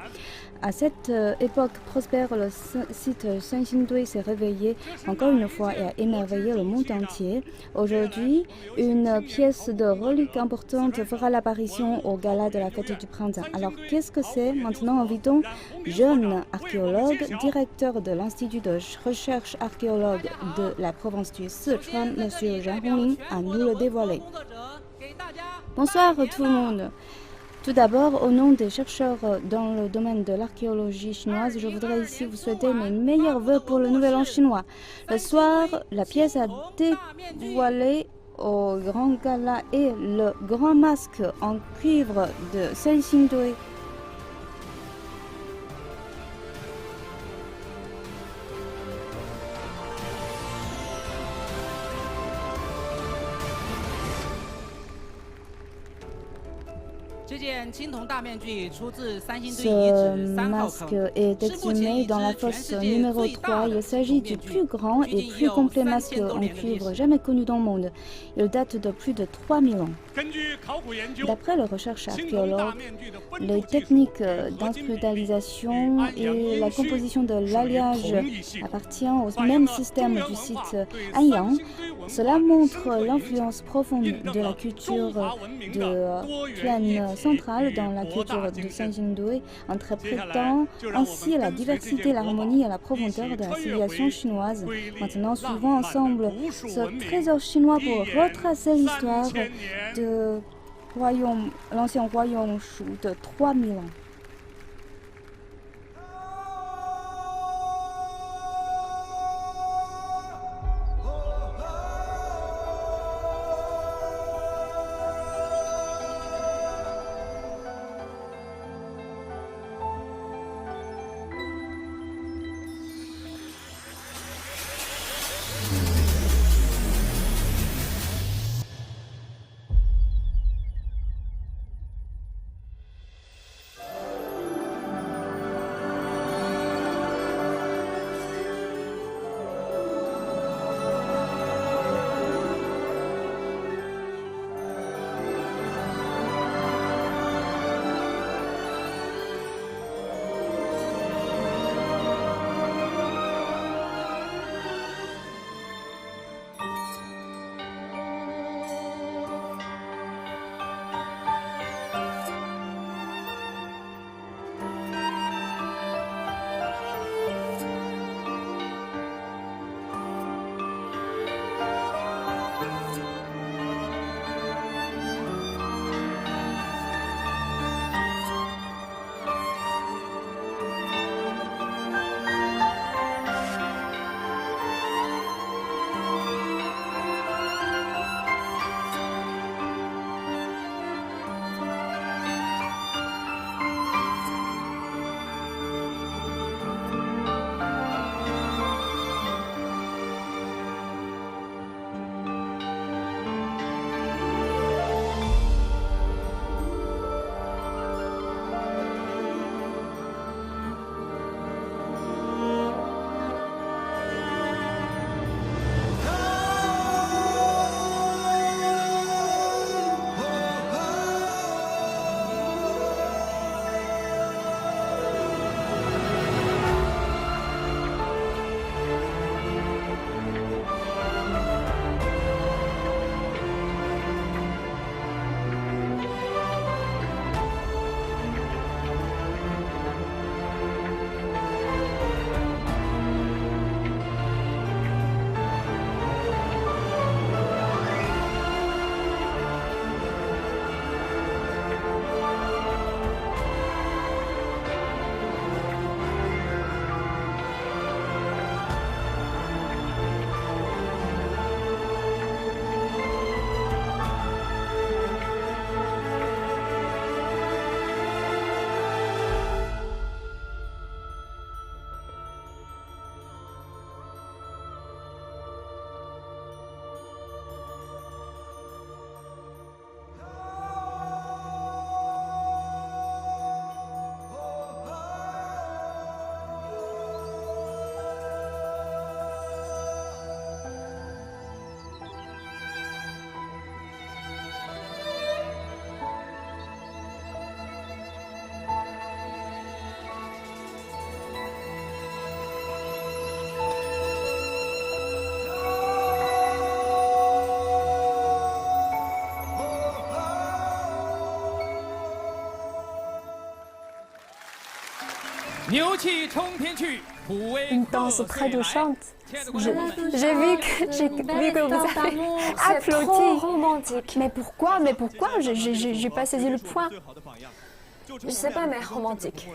À cette époque prospère, le site Sanxingdui s'est réveillé encore une fois et a émerveillé le monde entier. Aujourd'hui, une pièce de relique importante fera l'apparition au gala de la fête du printemps. Alors, qu'est-ce que c'est? Maintenant, invitons jeune archéologue, directeur de l'Institut de recherche archéologue de la province du Sichuan, M. Zhang Hongling, à nous le dévoiler. Bonsoir tout le monde. Tout d'abord, au nom des chercheurs dans le domaine de l'archéologie chinoise, je voudrais ici vous souhaiter mes meilleurs vœux pour le Nouvel An chinois. Le soir, la pièce a dévoilé au grand gala est le grand masque en cuivre de Sanxingdui. Ce masque est exhumé dans la fosse numéro 3. Il s'agit du plus grand et plus complet masque en cuivre jamais connu dans le monde. Il date de plus de 3000 ans. D'après les recherches archéologues, les techniques d'instrumentalisation et la composition de l'alliage appartiennent au même système du site Anyang. Cela montre l'influence profonde de la culture de plaine centrale dans la culture de Sanxingdui, interprétant ainsi la diversité, l'harmonie et la profondeur de la civilisation chinoise. Maintenant, suivons ensemble ce trésor chinois pour retracer l'histoire de l'ancien royaume Shu de 3000 ans. Une danse très touchante. J'ai vu que vous avez applaudi. Trop romantique. Mais pourquoi j'ai pas saisi le point. Je sais pas, mais romantique.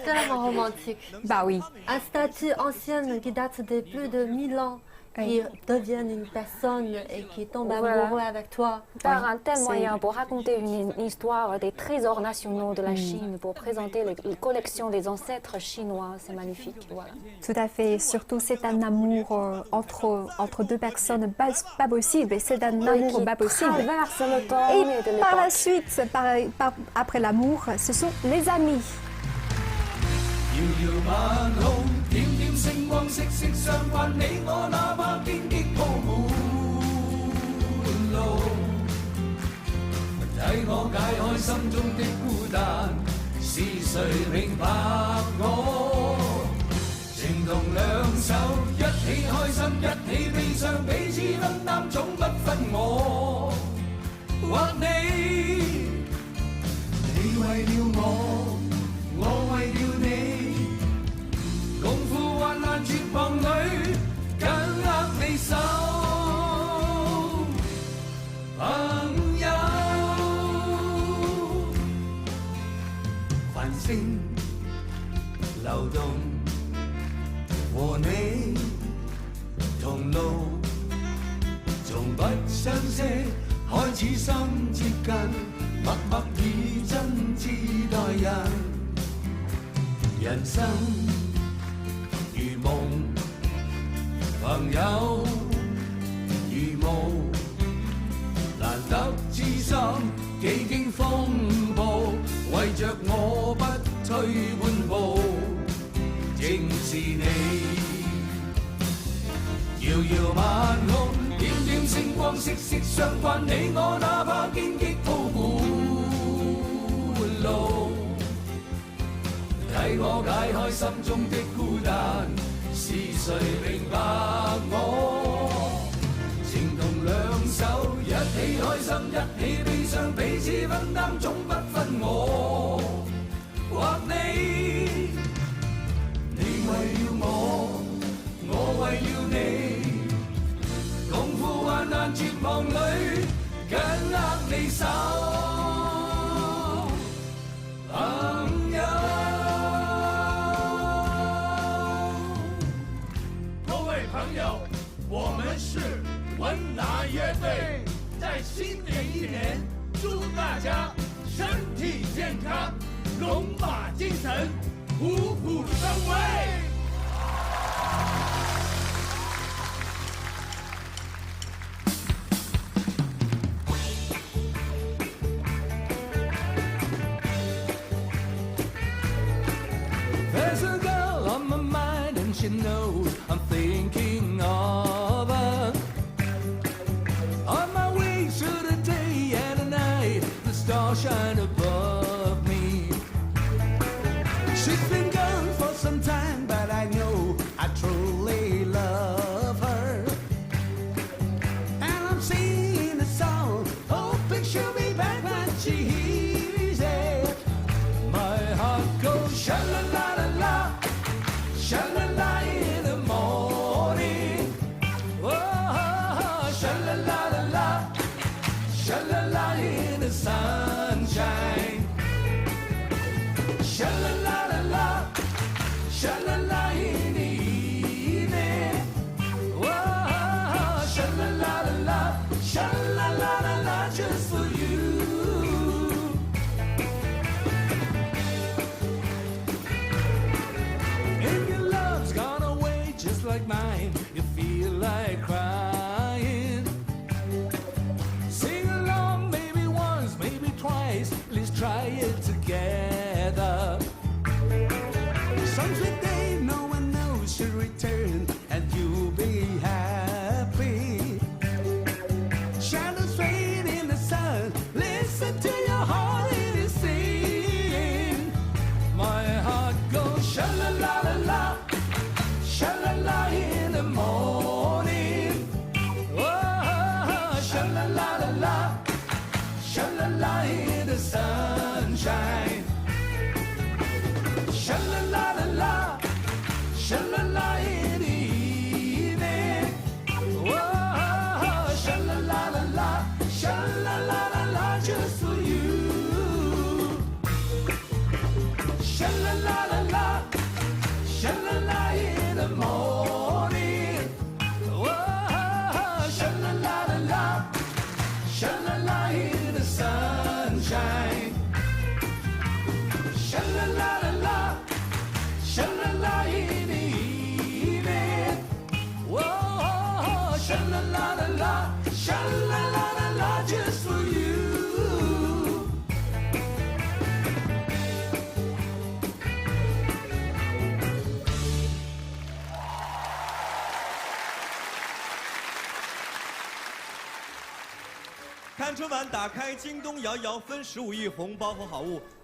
Tellement romantique. Bah oui. Un statue ancienne qui date de plus de 1000 ans. qui deviennent une personne et qui tombent amoureux avec toi. Par un tel moyen pour raconter une histoire des trésors nationaux de la Chine, pour présenter les collections des ancêtres chinois, c'est magnifique. Voilà. Tout à fait. Surtout, c'est un amour entre deux personnes pas possible. C'est un amour pas possible. Traverse le temps et par la suite, après l'amour, ce sont les amis. 遙遙晚空，點點星光息息相關，你我哪怕荊棘鋪滿路，替我解開心中的孤單，是誰明白我？情同兩手，一起開心，一起悲傷，彼此分擔，總不分我或你。你為了我，我為了你。 共赴患難絕望裏，緊握你手，朋友。繁星流動，和你同路，從不相識，開始心接近，默默以真摯待人，人生。 如夢，朋友如霧，難得知心，幾經風暴，為着我不退半步，正是你。遙遙晚空，點點星光息息相關，你我哪怕荊棘鋪滿路。 替我解開心中的孤單，是誰明白我？情同兩手，一起開心，一起悲傷，彼此分擔，總不分我或你。你為了我，我為了你，共赴患難絕望裏，緊握你手，朋友。 朋友，我们是文拿乐队，在新的一年，祝大家身体健康，龙马精神，虎虎生威。 You know I'm thinking of her. On my way through the day and the night, the stars shine above me. She's been gone for some time, but I know I truly love her. And I'm singing a song, hoping she'll be back when she hears it. My heart goes sha la la la la, sha la la. Sunshine, sha la la la la, sha la la in the evening. Whoa, sha la la la la, sha la la la la, just for you. If your love's gone away just like mine, you feel like crying. Sing along, maybe once, maybe twice. Let's try it together. Some sweet day, no one knows she'll return, and you'll be happy. Shadows 看春晚，打开京东摇一摇，分15亿红包和好物。